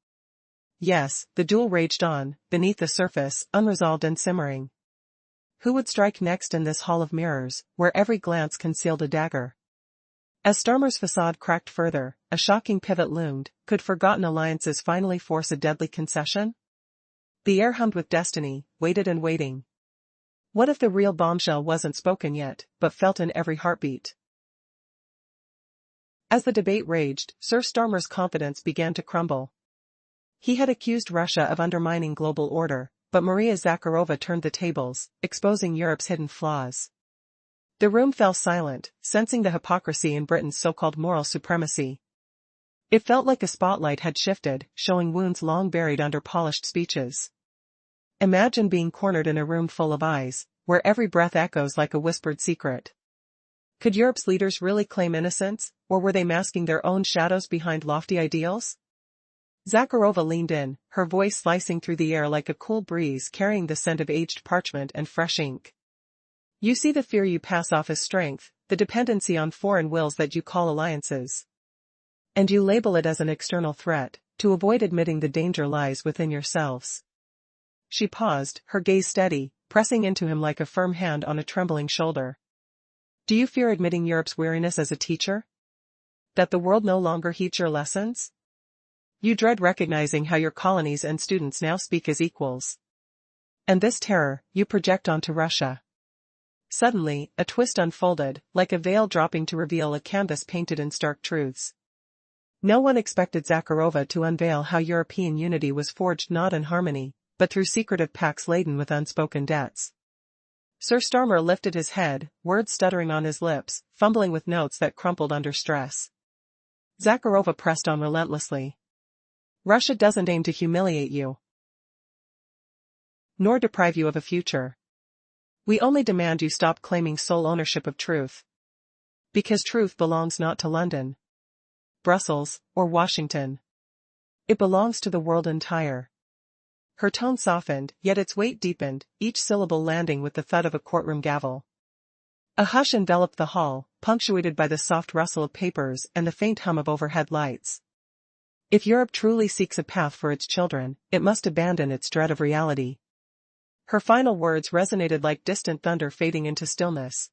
Yes, the duel raged on, beneath the surface, unresolved and simmering. Who would strike next in this hall of mirrors, where every glance concealed a dagger? As Starmer's facade cracked further, a shocking pivot loomed. Could forgotten alliances finally force a deadly concession? The air hummed with destiny, waited and waiting. What if the real bombshell wasn't spoken yet, but felt in every heartbeat? As the debate raged, Sir Starmer's confidence began to crumble. He had accused Russia of undermining global order, but Maria Zakharova turned the tables, exposing Europe's hidden flaws. The room fell silent, sensing the hypocrisy in Britain's so-called moral supremacy. It felt like a spotlight had shifted, showing wounds long buried under polished speeches. Imagine being cornered in a room full of eyes, where every breath echoes like a whispered secret. Could Europe's leaders really claim innocence, or were they masking their own shadows behind lofty ideals? Zakharova leaned in, her voice slicing through the air like a cool breeze carrying the scent of aged parchment and fresh ink. You see the fear you pass off as strength, the dependency on foreign wills that you call alliances. And you label it as an external threat, to avoid admitting the danger lies within yourselves. She paused, her gaze steady, pressing into him like a firm hand on a trembling shoulder. Do you fear admitting Europe's weariness as a teacher? That the world no longer heeds your lessons? You dread recognizing how your colonies and students now speak as equals. And this terror, you project onto Russia. Suddenly, a twist unfolded, like a veil dropping to reveal a canvas painted in stark truths. No one expected Zakharova to unveil how European unity was forged not in harmony, but through secretive pacts laden with unspoken debts. Sir Starmer lifted his head, words stuttering on his lips, fumbling with notes that crumpled under stress. Zakharova pressed on relentlessly. Russia doesn't aim to humiliate you, nor deprive you of a future. We only demand you stop claiming sole ownership of truth. Because truth belongs not to London, Brussels, or Washington. It belongs to the world entire. Her tone softened, yet its weight deepened, each syllable landing with the thud of a courtroom gavel. A hush enveloped the hall, punctuated by the soft rustle of papers and the faint hum of overhead lights. If Europe truly seeks a path for its children, it must abandon its dread of reality. Her final words resonated like distant thunder fading into stillness.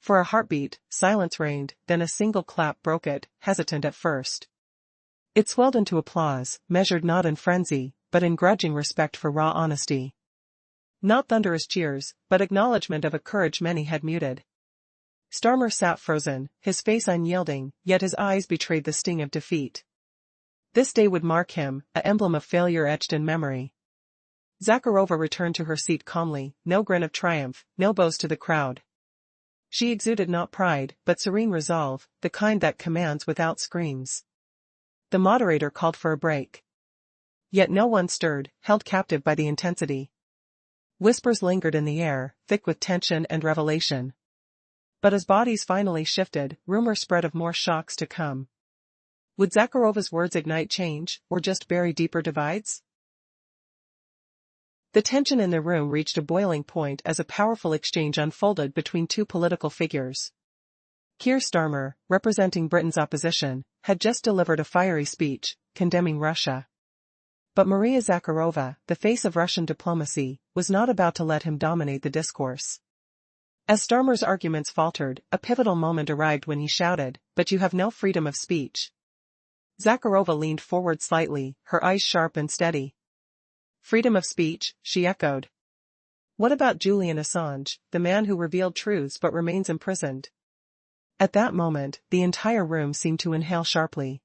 For a heartbeat, silence reigned, then a single clap broke it, hesitant at first. It swelled into applause, measured not in frenzy, but in grudging respect for raw honesty. Not thunderous cheers, but acknowledgement of a courage many had muted. Starmer sat frozen, his face unyielding, yet his eyes betrayed the sting of defeat. This day would mark him, an emblem of failure etched in memory. Zakharova returned to her seat calmly, no grin of triumph, no boast to the crowd. She exuded not pride, but serene resolve, the kind that commands without screams. The moderator called for a break. Yet no one stirred, held captive by the intensity. Whispers lingered in the air, thick with tension and revelation. But as bodies finally shifted, rumor spread of more shocks to come. Would Zakharova's words ignite change, or just bury deeper divides? The tension in the room reached a boiling point as a powerful exchange unfolded between two political figures. Keir Starmer, representing Britain's opposition, had just delivered a fiery speech, condemning Russia. But Maria Zakharova, the face of Russian diplomacy, was not about to let him dominate the discourse. As Starmer's arguments faltered, a pivotal moment arrived when he shouted, "But you have no freedom of speech." Zakharova leaned forward slightly, her eyes sharp and steady. "Freedom of speech," she echoed. "What about Julian Assange, the man who revealed truths but remains imprisoned?" At that moment, the entire room seemed to inhale sharply.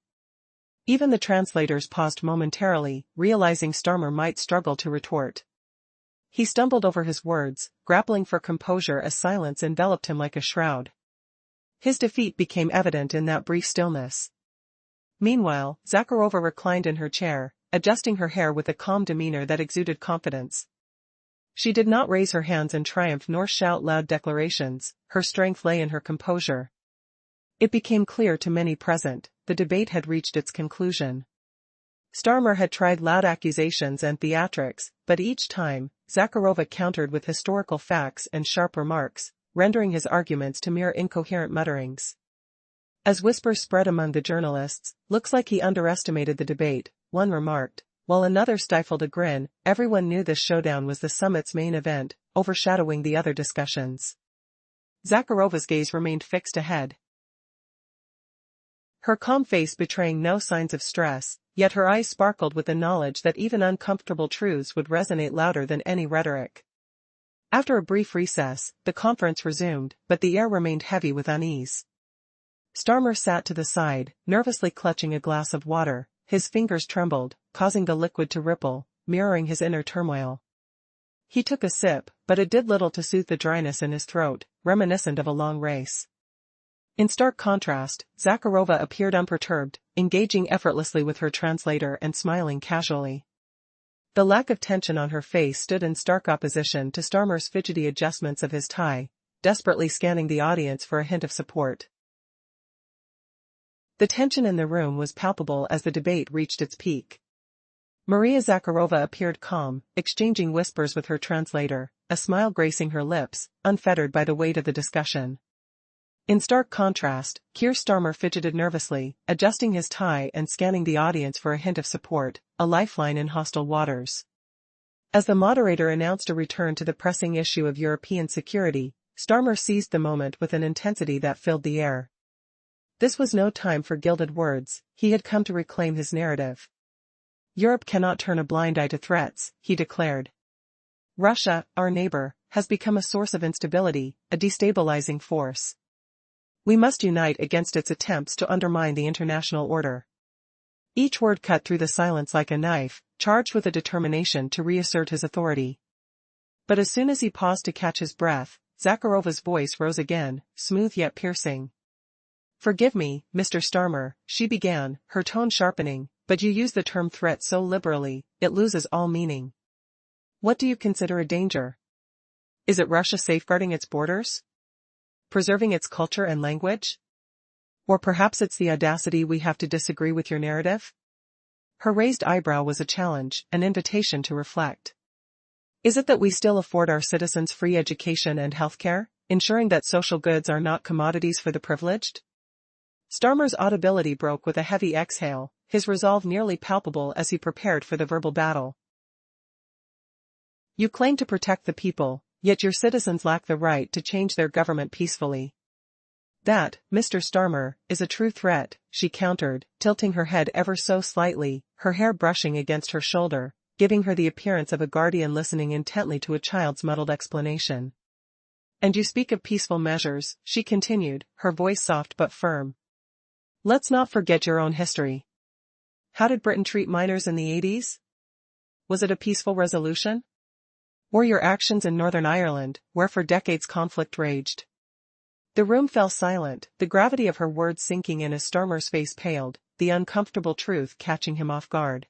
Even the translators paused momentarily, realizing Starmer might struggle to retort. He stumbled over his words, grappling for composure as silence enveloped him like a shroud. His defeat became evident in that brief stillness. Meanwhile, Zakharova reclined in her chair, adjusting her hair with a calm demeanor that exuded confidence. She did not raise her hands in triumph nor shout loud declarations, her strength lay in her composure. It became clear to many present, the debate had reached its conclusion. Starmer had tried loud accusations and theatrics, but each time, Zakharova countered with historical facts and sharp remarks, rendering his arguments to mere incoherent mutterings. As whispers spread among the journalists, "Looks like he underestimated the debate," one remarked, while another stifled a grin. Everyone knew this showdown was the summit's main event, overshadowing the other discussions. Zakharova's gaze remained fixed ahead. Her calm face betraying no signs of stress, yet her eyes sparkled with the knowledge that even uncomfortable truths would resonate louder than any rhetoric. After a brief recess, the conference resumed, but the air remained heavy with unease. Starmer sat to the side, nervously clutching a glass of water. His fingers trembled, causing the liquid to ripple, mirroring his inner turmoil. He took a sip, but it did little to soothe the dryness in his throat, reminiscent of a long race. In stark contrast, Zakharova appeared unperturbed, engaging effortlessly with her translator and smiling casually. The lack of tension on her face stood in stark opposition to Starmer's fidgety adjustments of his tie, desperately scanning the audience for a hint of support. The tension in the room was palpable as the debate reached its peak. Maria Zakharova appeared calm, exchanging whispers with her translator, a smile gracing her lips, unfettered by the weight of the discussion. In stark contrast, Keir Starmer fidgeted nervously, adjusting his tie and scanning the audience for a hint of support, a lifeline in hostile waters. As the moderator announced a return to the pressing issue of European security, Starmer seized the moment with an intensity that filled the air. This was no time for gilded words, he had come to reclaim his narrative. Europe cannot turn a blind eye to threats, he declared. Russia, our neighbor, has become a source of instability, a destabilizing force. We must unite against its attempts to undermine the international order. Each word cut through the silence like a knife, charged with a determination to reassert his authority. But as soon as he paused to catch his breath, Zakharova's voice rose again, smooth yet piercing. "Forgive me, Mr. Starmer," she began, her tone sharpening, "but you use the term threat so liberally, it loses all meaning. What do you consider a danger? Is it Russia safeguarding its borders? Preserving its culture and language? Or perhaps it's the audacity we have to disagree with your narrative?" Her raised eyebrow was a challenge, an invitation to reflect. "Is it that we still afford our citizens free education and healthcare, ensuring that social goods are not commodities for the privileged?" Starmer's audibility broke with a heavy exhale, his resolve nearly palpable as he prepared for the verbal battle. "You claim to protect the people, yet your citizens lack the right to change their government peacefully. That, Mr. Starmer, is a true threat," she countered, tilting her head ever so slightly, her hair brushing against her shoulder, giving her the appearance of a guardian listening intently to a child's muddled explanation. "And you speak of peaceful measures," she continued, her voice soft but firm. "Let's not forget your own history. How did Britain treat miners in the 80s? Was it a peaceful resolution? Or your actions in Northern Ireland, where for decades conflict raged?" The room fell silent, the gravity of her words sinking in as Starmer's face paled, the uncomfortable truth catching him off guard.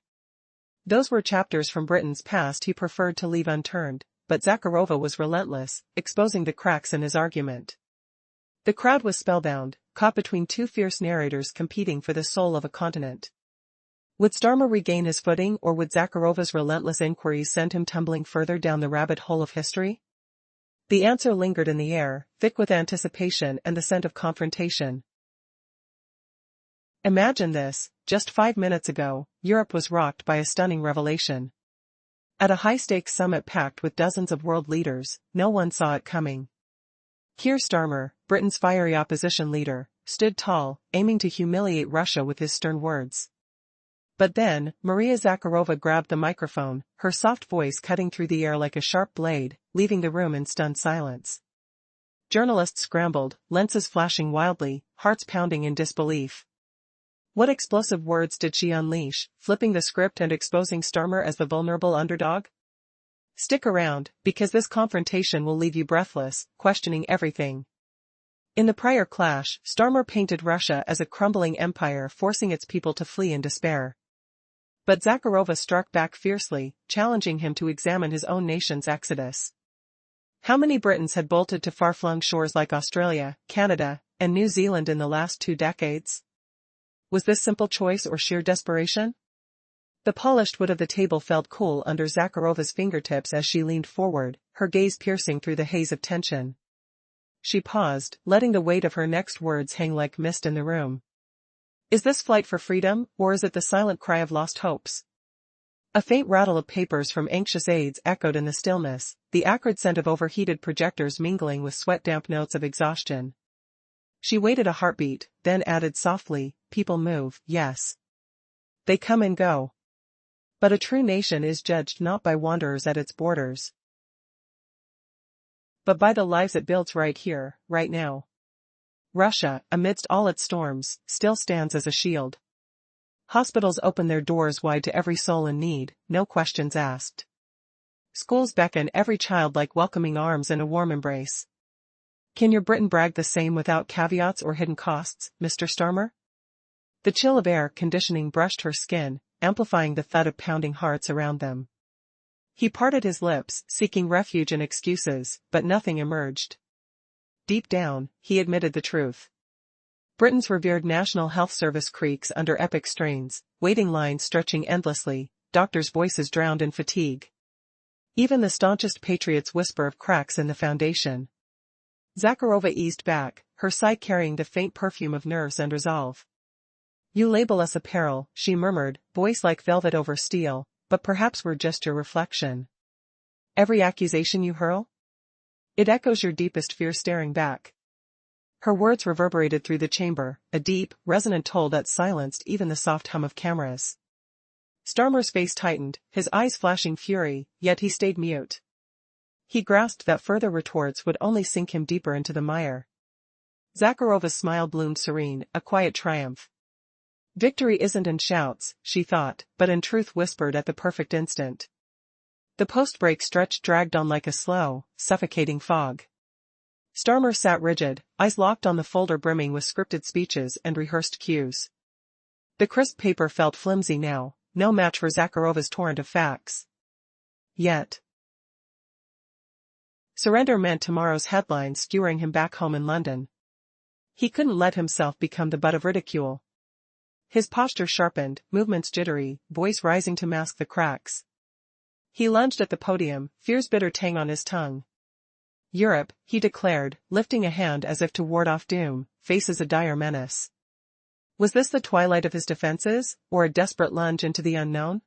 Those were chapters from Britain's past he preferred to leave unturned, but Zakharova was relentless, exposing the cracks in his argument. The crowd was spellbound, caught between two fierce narrators competing for the soul of a continent. Would Starmer regain his footing, or would Zakharova's relentless inquiries send him tumbling further down the rabbit hole of history? The answer lingered in the air, thick with anticipation and the scent of confrontation. Imagine this, just 5 minutes ago, Europe was rocked by a stunning revelation. At a high-stakes summit packed with dozens of world leaders, no one saw it coming. Keir Starmer, Britain's fiery opposition leader, stood tall, aiming to humiliate Russia with his stern words. But then, Maria Zakharova grabbed the microphone, her soft voice cutting through the air like a sharp blade, leaving the room in stunned silence. Journalists scrambled, lenses flashing wildly, hearts pounding in disbelief. What explosive words did she unleash, flipping the script and exposing Starmer as the vulnerable underdog? Stick around, because this confrontation will leave you breathless, questioning everything. In the prior clash, Starmer painted Russia as a crumbling empire forcing its people to flee in despair. But Zakharova struck back fiercely, challenging him to examine his own nation's exodus. How many Britons had bolted to far-flung shores like Australia, Canada, and New Zealand in the last 2 decades? Was this simple choice or sheer desperation? The polished wood of the table felt cool under Zakharova's fingertips as she leaned forward, her gaze piercing through the haze of tension. She paused, letting the weight of her next words hang like mist in the room. Is this flight for freedom, or is it the silent cry of lost hopes? A faint rattle of papers from anxious aides echoed in the stillness, the acrid scent of overheated projectors mingling with sweat-damp notes of exhaustion. She waited a heartbeat, then added softly, "People move, yes. They come and go. But a true nation is judged not by wanderers at its borders, but by the lives it builds right here, right now. Russia, amidst all its storms, still stands as a shield. Hospitals open their doors wide to every soul in need, no questions asked. Schools beckon every child like welcoming arms and a warm embrace. Can your Britain brag the same without caveats or hidden costs, Mr. Starmer?" The chill of air conditioning brushed her skin, amplifying the thud of pounding hearts around them. He parted his lips, seeking refuge in excuses, but nothing emerged. Deep down, he admitted the truth. Britain's revered National Health Service creaks under epic strains, waiting lines stretching endlessly, doctors' voices drowned in fatigue. Even the staunchest patriots whisper of cracks in the foundation. Zakharova eased back, her sigh carrying the faint perfume of nerves and resolve. "You label us a peril," she murmured, voice like velvet over steel, "but perhaps we're just your reflection. Every accusation you hurl? It echoes your deepest fear staring back." Her words reverberated through the chamber, a deep, resonant toll that silenced even the soft hum of cameras. Starmer's face tightened, his eyes flashing fury, yet he stayed mute. He grasped that further retorts would only sink him deeper into the mire. Zakharova's smile bloomed serene, a quiet triumph. Victory isn't in shouts, she thought, but in truth whispered at the perfect instant. The post-break stretch dragged on like a slow, suffocating fog. Starmer sat rigid, eyes locked on the folder brimming with scripted speeches and rehearsed cues. The crisp paper felt flimsy now, no match for Zakharova's torrent of facts. Yet. Surrender meant tomorrow's headlines skewering him back home in London. He couldn't let himself become the butt of ridicule. His posture sharpened, movements jittery, voice rising to mask the cracks. He lunged at the podium, fear's bitter tang on his tongue. Europe, he declared, lifting a hand as if to ward off doom, faces a dire menace. Was this the twilight of his defenses, or a desperate lunge into the unknown?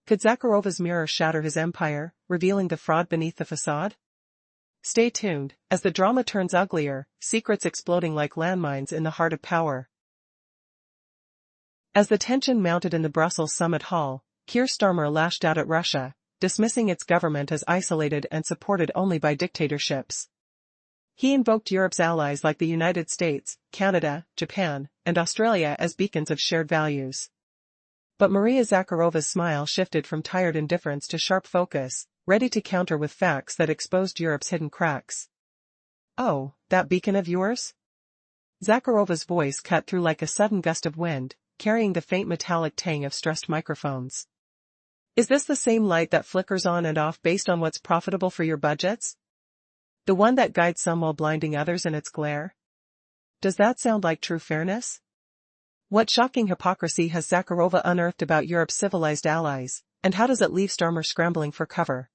Could Zakharova's mirror shatter his empire, revealing the fraud beneath the facade? Stay tuned, as the drama turns uglier, secrets exploding like landmines in the heart of power. As the tension mounted in the Brussels summit hall, Keir Starmer lashed out at Russia, dismissing its government as isolated and supported only by dictatorships. He invoked Europe's allies like the United States, Canada, Japan, and Australia as beacons of shared values. But Maria Zakharova's smile shifted from tired indifference to sharp focus, ready to counter with facts that exposed Europe's hidden cracks. "Oh, that beacon of yours?" Zakharova's voice cut through like a sudden gust of wind, carrying the faint metallic tang of stressed microphones. "Is this the same light that flickers on and off based on what's profitable for your budgets? The one that guides some while blinding others in its glare? Does that sound like true fairness? What shocking hypocrisy has Zakharova unearthed about Europe's civilized allies, and how does it leave Starmer scrambling for cover?"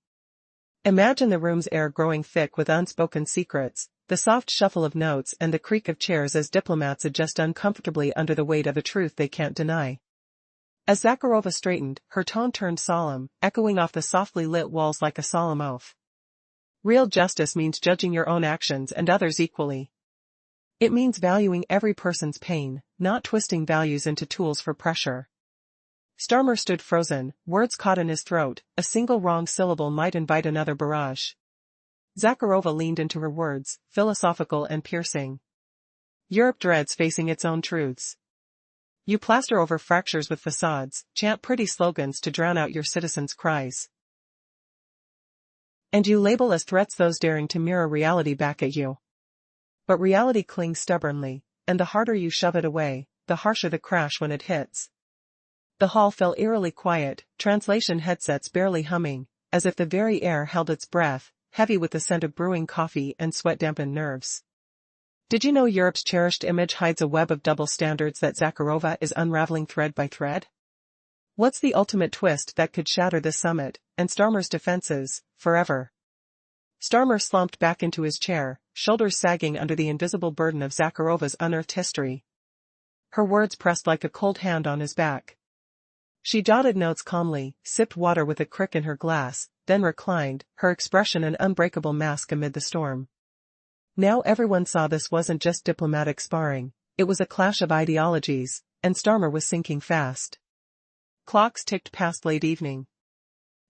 Imagine the room's air growing thick with unspoken secrets, the soft shuffle of notes and the creak of chairs as diplomats adjust uncomfortably under the weight of a truth they can't deny. As Zakharova straightened, her tone turned solemn, echoing off the softly lit walls like a solemn oath. "Real justice means judging your own actions and others equally. It means valuing every person's pain, not twisting values into tools for pressure." Starmer stood frozen, words caught in his throat, a single wrong syllable might invite another barrage. Zakharova leaned into her words, philosophical and piercing. "Europe dreads facing its own truths. You plaster over fractures with facades, chant pretty slogans to drown out your citizens' cries. And you label as threats those daring to mirror reality back at you. But reality clings stubbornly, and the harder you shove it away, the harsher the crash when it hits." The hall fell eerily quiet, translation headsets barely humming, as if the very air held its breath, heavy with the scent of brewing coffee and sweat-dampened nerves. Did you know Europe's cherished image hides a web of double standards that Zakharova is unraveling thread by thread? What's the ultimate twist that could shatter this summit, and Starmer's defenses, forever? Starmer slumped back into his chair, shoulders sagging under the invisible burden of Zakharova's unearthed history. Her words pressed like a cold hand on his back. She jotted notes calmly, sipped water with a crick in her glass, then reclined, her expression an unbreakable mask amid the storm. Now everyone saw this wasn't just diplomatic sparring, it was a clash of ideologies, and Starmer was sinking fast. Clocks ticked past late evening.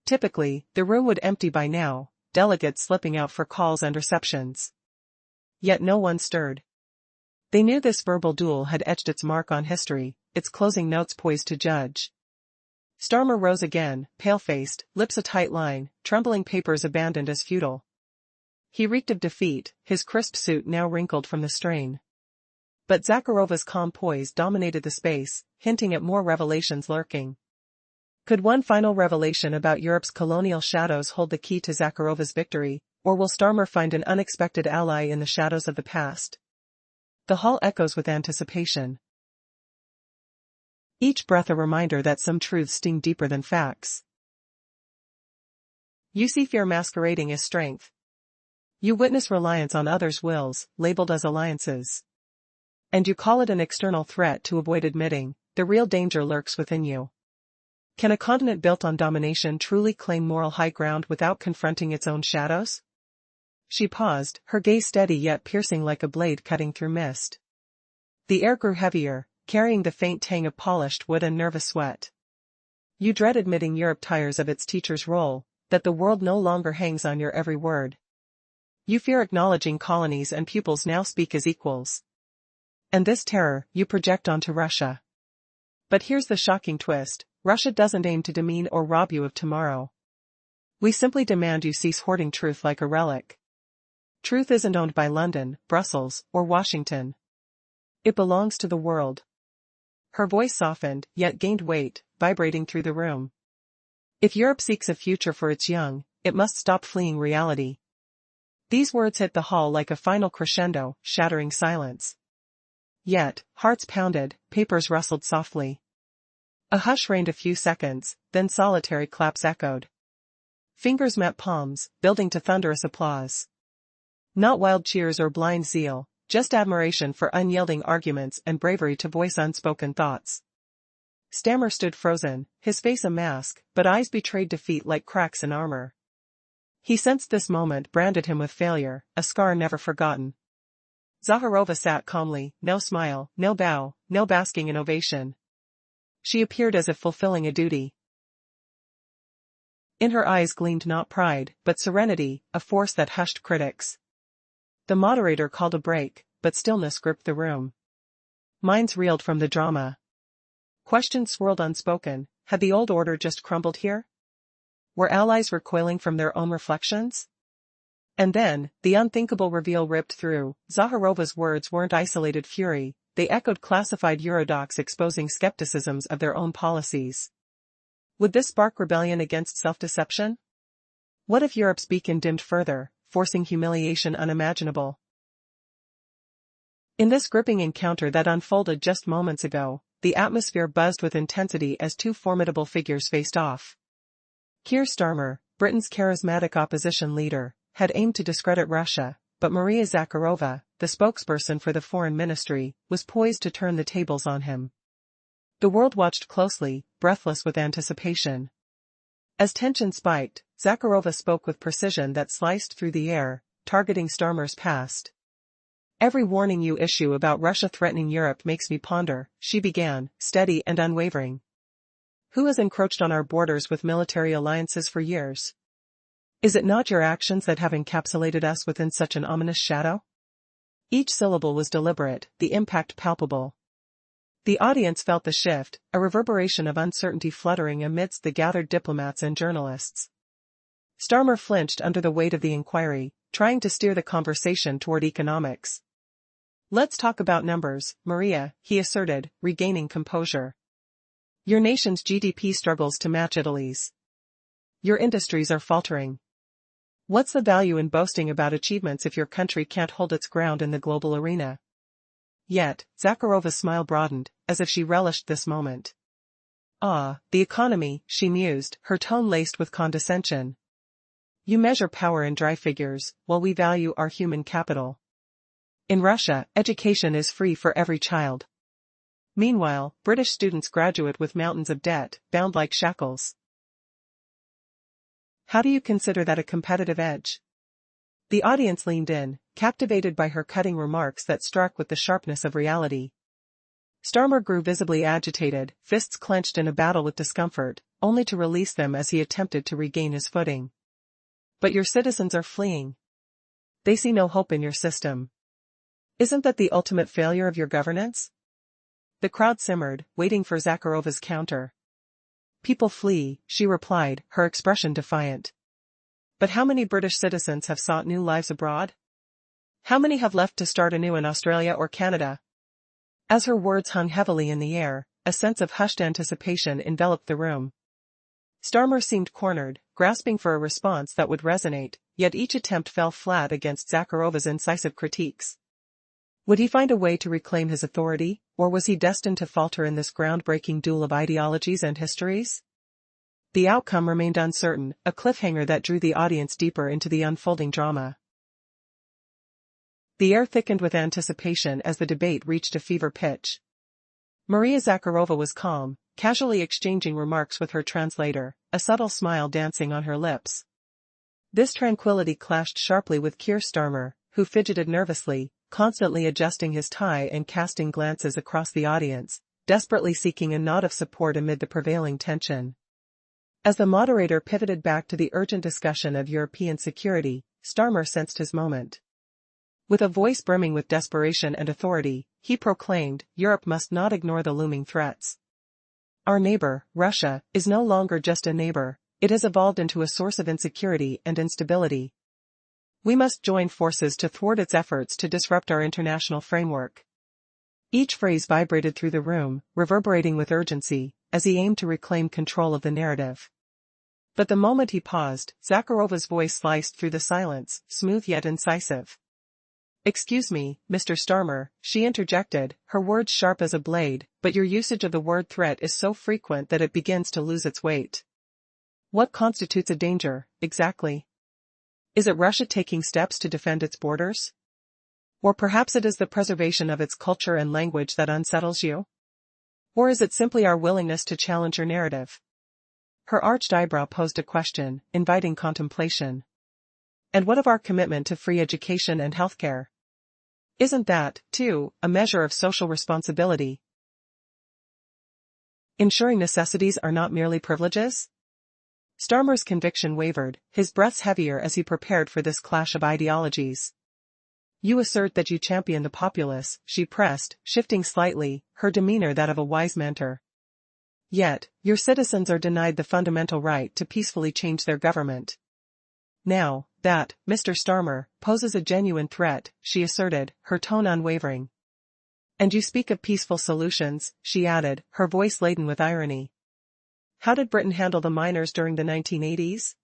Typically, the room would empty by now, delegates slipping out for calls and receptions. Yet no one stirred. They knew this verbal duel had etched its mark on history, its closing notes poised to judge. Starmer rose again, pale-faced, lips a tight line, trembling papers abandoned as futile. He reeked of defeat, his crisp suit now wrinkled from the strain. But Zakharova's calm poise dominated the space, hinting at more revelations lurking. Could one final revelation about Europe's colonial shadows hold the key to Zakharova's victory, or will Starmer find an unexpected ally in the shadows of the past? The hall echoes with anticipation. Each breath a reminder that some truths sting deeper than facts. You see fear masquerading as strength. You witness reliance on others' wills, labeled as alliances. And you call it an external threat to avoid admitting, the real danger lurks within you. Can a continent built on domination truly claim moral high ground without confronting its own shadows? She paused, her gaze steady yet piercing like a blade cutting through mist. The air grew heavier, carrying the faint tang of polished wood and nervous sweat. You dread admitting Europe tires of its teacher's role, that the world no longer hangs on your every word. You fear acknowledging colonies and pupils now speak as equals. And this terror you project onto Russia. But here's the shocking twist, Russia doesn't aim to demean or rob you of tomorrow. We simply demand you cease hoarding truth like a relic. Truth isn't owned by London, Brussels, or Washington. It belongs to the world. Her voice softened, yet gained weight, vibrating through the room. If Europe seeks a future for its young, it must stop fleeing reality. These words hit the hall like a final crescendo, shattering silence. Yet, hearts pounded, papers rustled softly. A hush reigned a few seconds, then solitary claps echoed. Fingers met palms, building to thunderous applause. Not wild cheers or blind zeal, just admiration for unyielding arguments and bravery to voice unspoken thoughts. Stammer stood frozen, his face a mask, but eyes betrayed defeat like cracks in armor. He sensed this moment branded him with failure, a scar never forgotten. Zakharova sat calmly, no smile, no bow, no basking in ovation. She appeared as if fulfilling a duty. In her eyes gleamed not pride, but serenity, a force that hushed critics. The moderator called a break, but stillness gripped the room. Minds reeled from the drama. Questions swirled unspoken. Had the old order just crumbled here? Were allies recoiling from their own reflections? And then, the unthinkable reveal ripped through. Zakharova's words weren't isolated fury, they echoed classified Eurodocs exposing skepticisms of their own policies. Would this spark rebellion against self-deception? What if Europe's beacon dimmed further, forcing humiliation unimaginable? In this gripping encounter that unfolded just moments ago, the atmosphere buzzed with intensity as two formidable figures faced off. Keir Starmer, Britain's charismatic opposition leader, had aimed to discredit Russia, but Maria Zakharova, the spokesperson for the foreign ministry, was poised to turn the tables on him. The world watched closely, breathless with anticipation. As tension spiked, Zakharova spoke with precision that sliced through the air, targeting Starmer's past. Every warning you issue about Russia threatening Europe makes me ponder, she began, steady and unwavering. Who has encroached on our borders with military alliances for years? Is it not your actions that have encapsulated us within such an ominous shadow? Each syllable was deliberate, the impact palpable. The audience felt the shift, a reverberation of uncertainty fluttering amidst the gathered diplomats and journalists. Starmer flinched under the weight of the inquiry, trying to steer the conversation toward economics. Let's talk about numbers, Maria, he asserted, regaining composure. Your nation's GDP struggles to match Italy's. Your industries are faltering. What's the value in boasting about achievements if your country can't hold its ground in the global arena? Yet, Zakharova's smile broadened, as if she relished this moment. Ah, the economy, she mused, her tone laced with condescension. You measure power in dry figures, while we value our human capital. In Russia, education is free for every child. Meanwhile, British students graduate with mountains of debt, bound like shackles. How do you consider that a competitive edge? The audience leaned in, captivated by her cutting remarks that struck with the sharpness of reality. Starmer grew visibly agitated, fists clenched in a battle with discomfort, only to release them as he attempted to regain his footing. But your citizens are fleeing. They see no hope in your system. Isn't that the ultimate failure of your governance? The crowd simmered, waiting for Zakharova's counter. People flee, she replied, her expression defiant. But how many British citizens have sought new lives abroad? How many have left to start anew in Australia or Canada? As her words hung heavily in the air, a sense of hushed anticipation enveloped the room. Starmer seemed cornered, grasping for a response that would resonate, yet each attempt fell flat against Zakharova's incisive critiques. Would he find a way to reclaim his authority, or was he destined to falter in this groundbreaking duel of ideologies and histories? The outcome remained uncertain, a cliffhanger that drew the audience deeper into the unfolding drama. The air thickened with anticipation as the debate reached a fever pitch. Maria Zakharova was calm, casually exchanging remarks with her translator, a subtle smile dancing on her lips. This tranquility clashed sharply with Keir Starmer, who fidgeted nervously, constantly adjusting his tie and casting glances across the audience, desperately seeking a nod of support amid the prevailing tension. As the moderator pivoted back to the urgent discussion of European security, Starmer sensed his moment. With a voice brimming with desperation and authority, he proclaimed, Europe must not ignore the looming threats. Our neighbor, Russia, is no longer just a neighbor, It has evolved into a source of insecurity and instability. We must join forces to thwart its efforts to disrupt our international framework. Each phrase vibrated through the room, reverberating with urgency, as he aimed to reclaim control of the narrative. But the moment he paused, Zakharova's voice sliced through the silence, smooth yet incisive. "Excuse me, Mr. Starmer," she interjected, her words sharp as a blade, "but your usage of the word threat is so frequent that it begins to lose its weight. What constitutes a danger, exactly? Is it Russia taking steps to defend its borders? Or perhaps it is the preservation of its culture and language that unsettles you? Or is it simply our willingness to challenge your narrative?" Her arched eyebrow posed a question, inviting contemplation. "And what of our commitment to free education and healthcare? Isn't that, too, a measure of social responsibility? Ensuring necessities are not merely privileges?" Starmer's conviction wavered, his breath heavier as he prepared for this clash of ideologies. "You assert that you champion the populace," she pressed, shifting slightly, her demeanor that of a wise mentor. "Yet, your citizens are denied the fundamental right to peacefully change their government. Now, that, Mr. Starmer, poses a genuine threat," she asserted, her tone unwavering. "And you speak of peaceful solutions," she added, her voice laden with irony. "How did Britain handle the miners during the 1980s?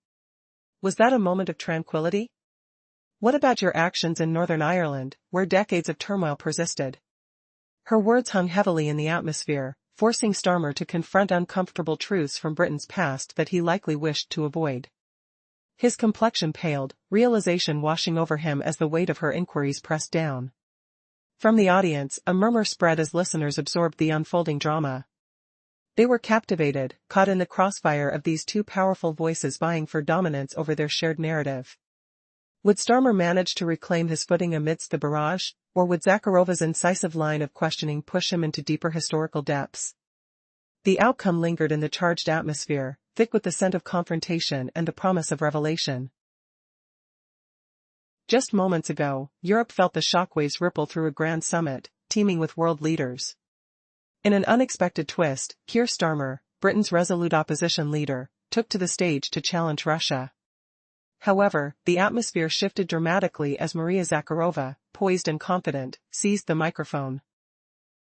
Was that a moment of tranquility? What about your actions in Northern Ireland, where decades of turmoil persisted?" Her words hung heavily in the atmosphere, forcing Starmer to confront uncomfortable truths from Britain's past that he likely wished to avoid. His complexion paled, realization washing over him as the weight of her inquiries pressed down. From the audience, a murmur spread as listeners absorbed the unfolding drama. They were captivated, caught in the crossfire of these two powerful voices vying for dominance over their shared narrative. Would Starmer manage to reclaim his footing amidst the barrage, or would Zakharova's incisive line of questioning push him into deeper historical depths? The outcome lingered in the charged atmosphere, thick with the scent of confrontation and the promise of revelation. Just moments ago, Europe felt the shockwaves ripple through a grand summit, teeming with world leaders. In an unexpected twist, Keir Starmer, Britain's resolute opposition leader, took to the stage to challenge Russia. However, the atmosphere shifted dramatically as Maria Zakharova, poised and confident, seized the microphone.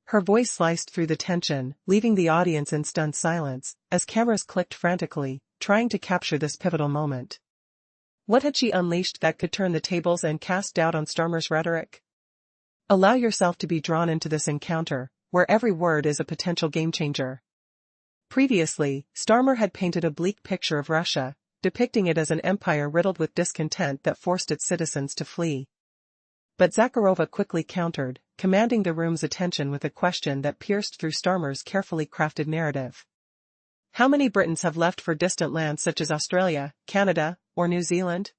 Her voice sliced through the tension, leaving the audience in stunned silence, as cameras clicked frantically, trying to capture this pivotal moment. What had she unleashed that could turn the tables and cast doubt on Starmer's rhetoric? Allow yourself to be drawn into this encounter, where every word is a potential game-changer. Previously, Starmer had painted a bleak picture of Russia, depicting it as an empire riddled with discontent that forced its citizens to flee. But Zakharova quickly countered, commanding the room's attention with a question that pierced through Starmer's carefully crafted narrative. How many Britons have left for distant lands such as Australia, Canada, or New Zealand?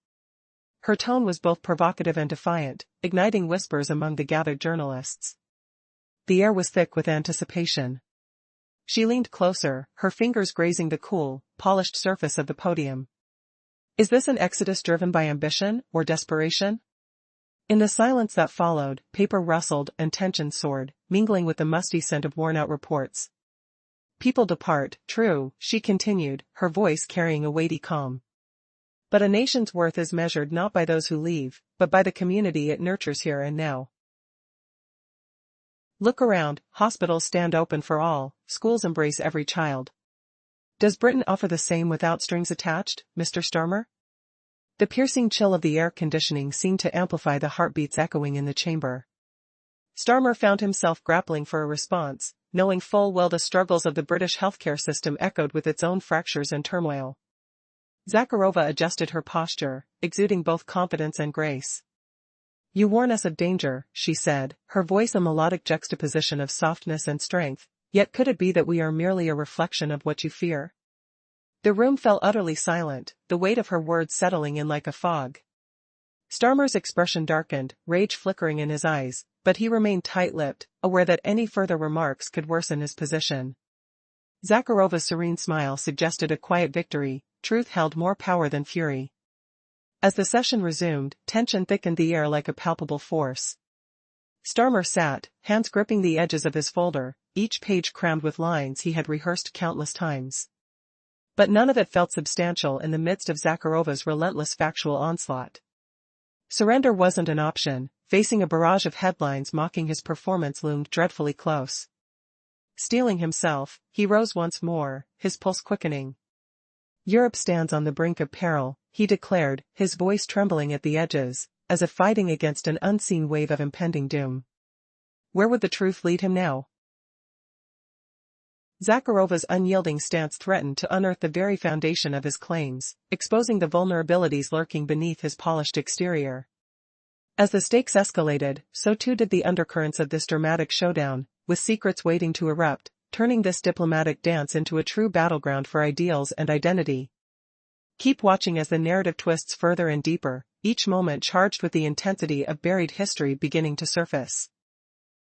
Her tone was both provocative and defiant, igniting whispers among the gathered journalists. The air was thick with anticipation. She leaned closer, her fingers grazing the cool, polished surface of the podium. Is this an exodus driven by ambition or desperation? In the silence that followed, paper rustled and tension soared, mingling with the musty scent of worn-out reports. People depart, true, she continued, her voice carrying a weighty calm. But a nation's worth is measured not by those who leave, but by the community it nurtures here and now. Look around, hospitals stand open for all, schools embrace every child. Does Britain offer the same without strings attached, Mr. Starmer? The piercing chill of the air conditioning seemed to amplify the heartbeats echoing in the chamber. Starmer found himself grappling for a response, knowing full well the struggles of the British healthcare system echoed with its own fractures and turmoil. Zakharova adjusted her posture, exuding both confidence and grace. You warn us of danger, she said, her voice a melodic juxtaposition of softness and strength, yet could it be that we are merely a reflection of what you fear? The room fell utterly silent, the weight of her words settling in like a fog. Starmer's expression darkened, rage flickering in his eyes, but he remained tight-lipped, aware that any further remarks could worsen his position. Zakharova's serene smile suggested a quiet victory, truth held more power than fury. As the session resumed, tension thickened the air like a palpable force. Starmer sat, hands gripping the edges of his folder, each page crammed with lines he had rehearsed countless times. But none of it felt substantial in the midst of Zakharova's relentless factual onslaught. Surrender wasn't an option, facing a barrage of headlines mocking his performance loomed dreadfully close. Steeling himself, he rose once more, his pulse quickening. Europe stands on the brink of peril, he declared, his voice trembling at the edges, as if fighting against an unseen wave of impending doom. Where would the truth lead him now? Zakharova's unyielding stance threatened to unearth the very foundation of his claims, exposing the vulnerabilities lurking beneath his polished exterior. As the stakes escalated, so too did the undercurrents of this dramatic showdown, with secrets waiting to erupt, turning this diplomatic dance into a true battleground for ideals and identity. Keep watching as the narrative twists further and deeper, each moment charged with the intensity of buried history beginning to surface.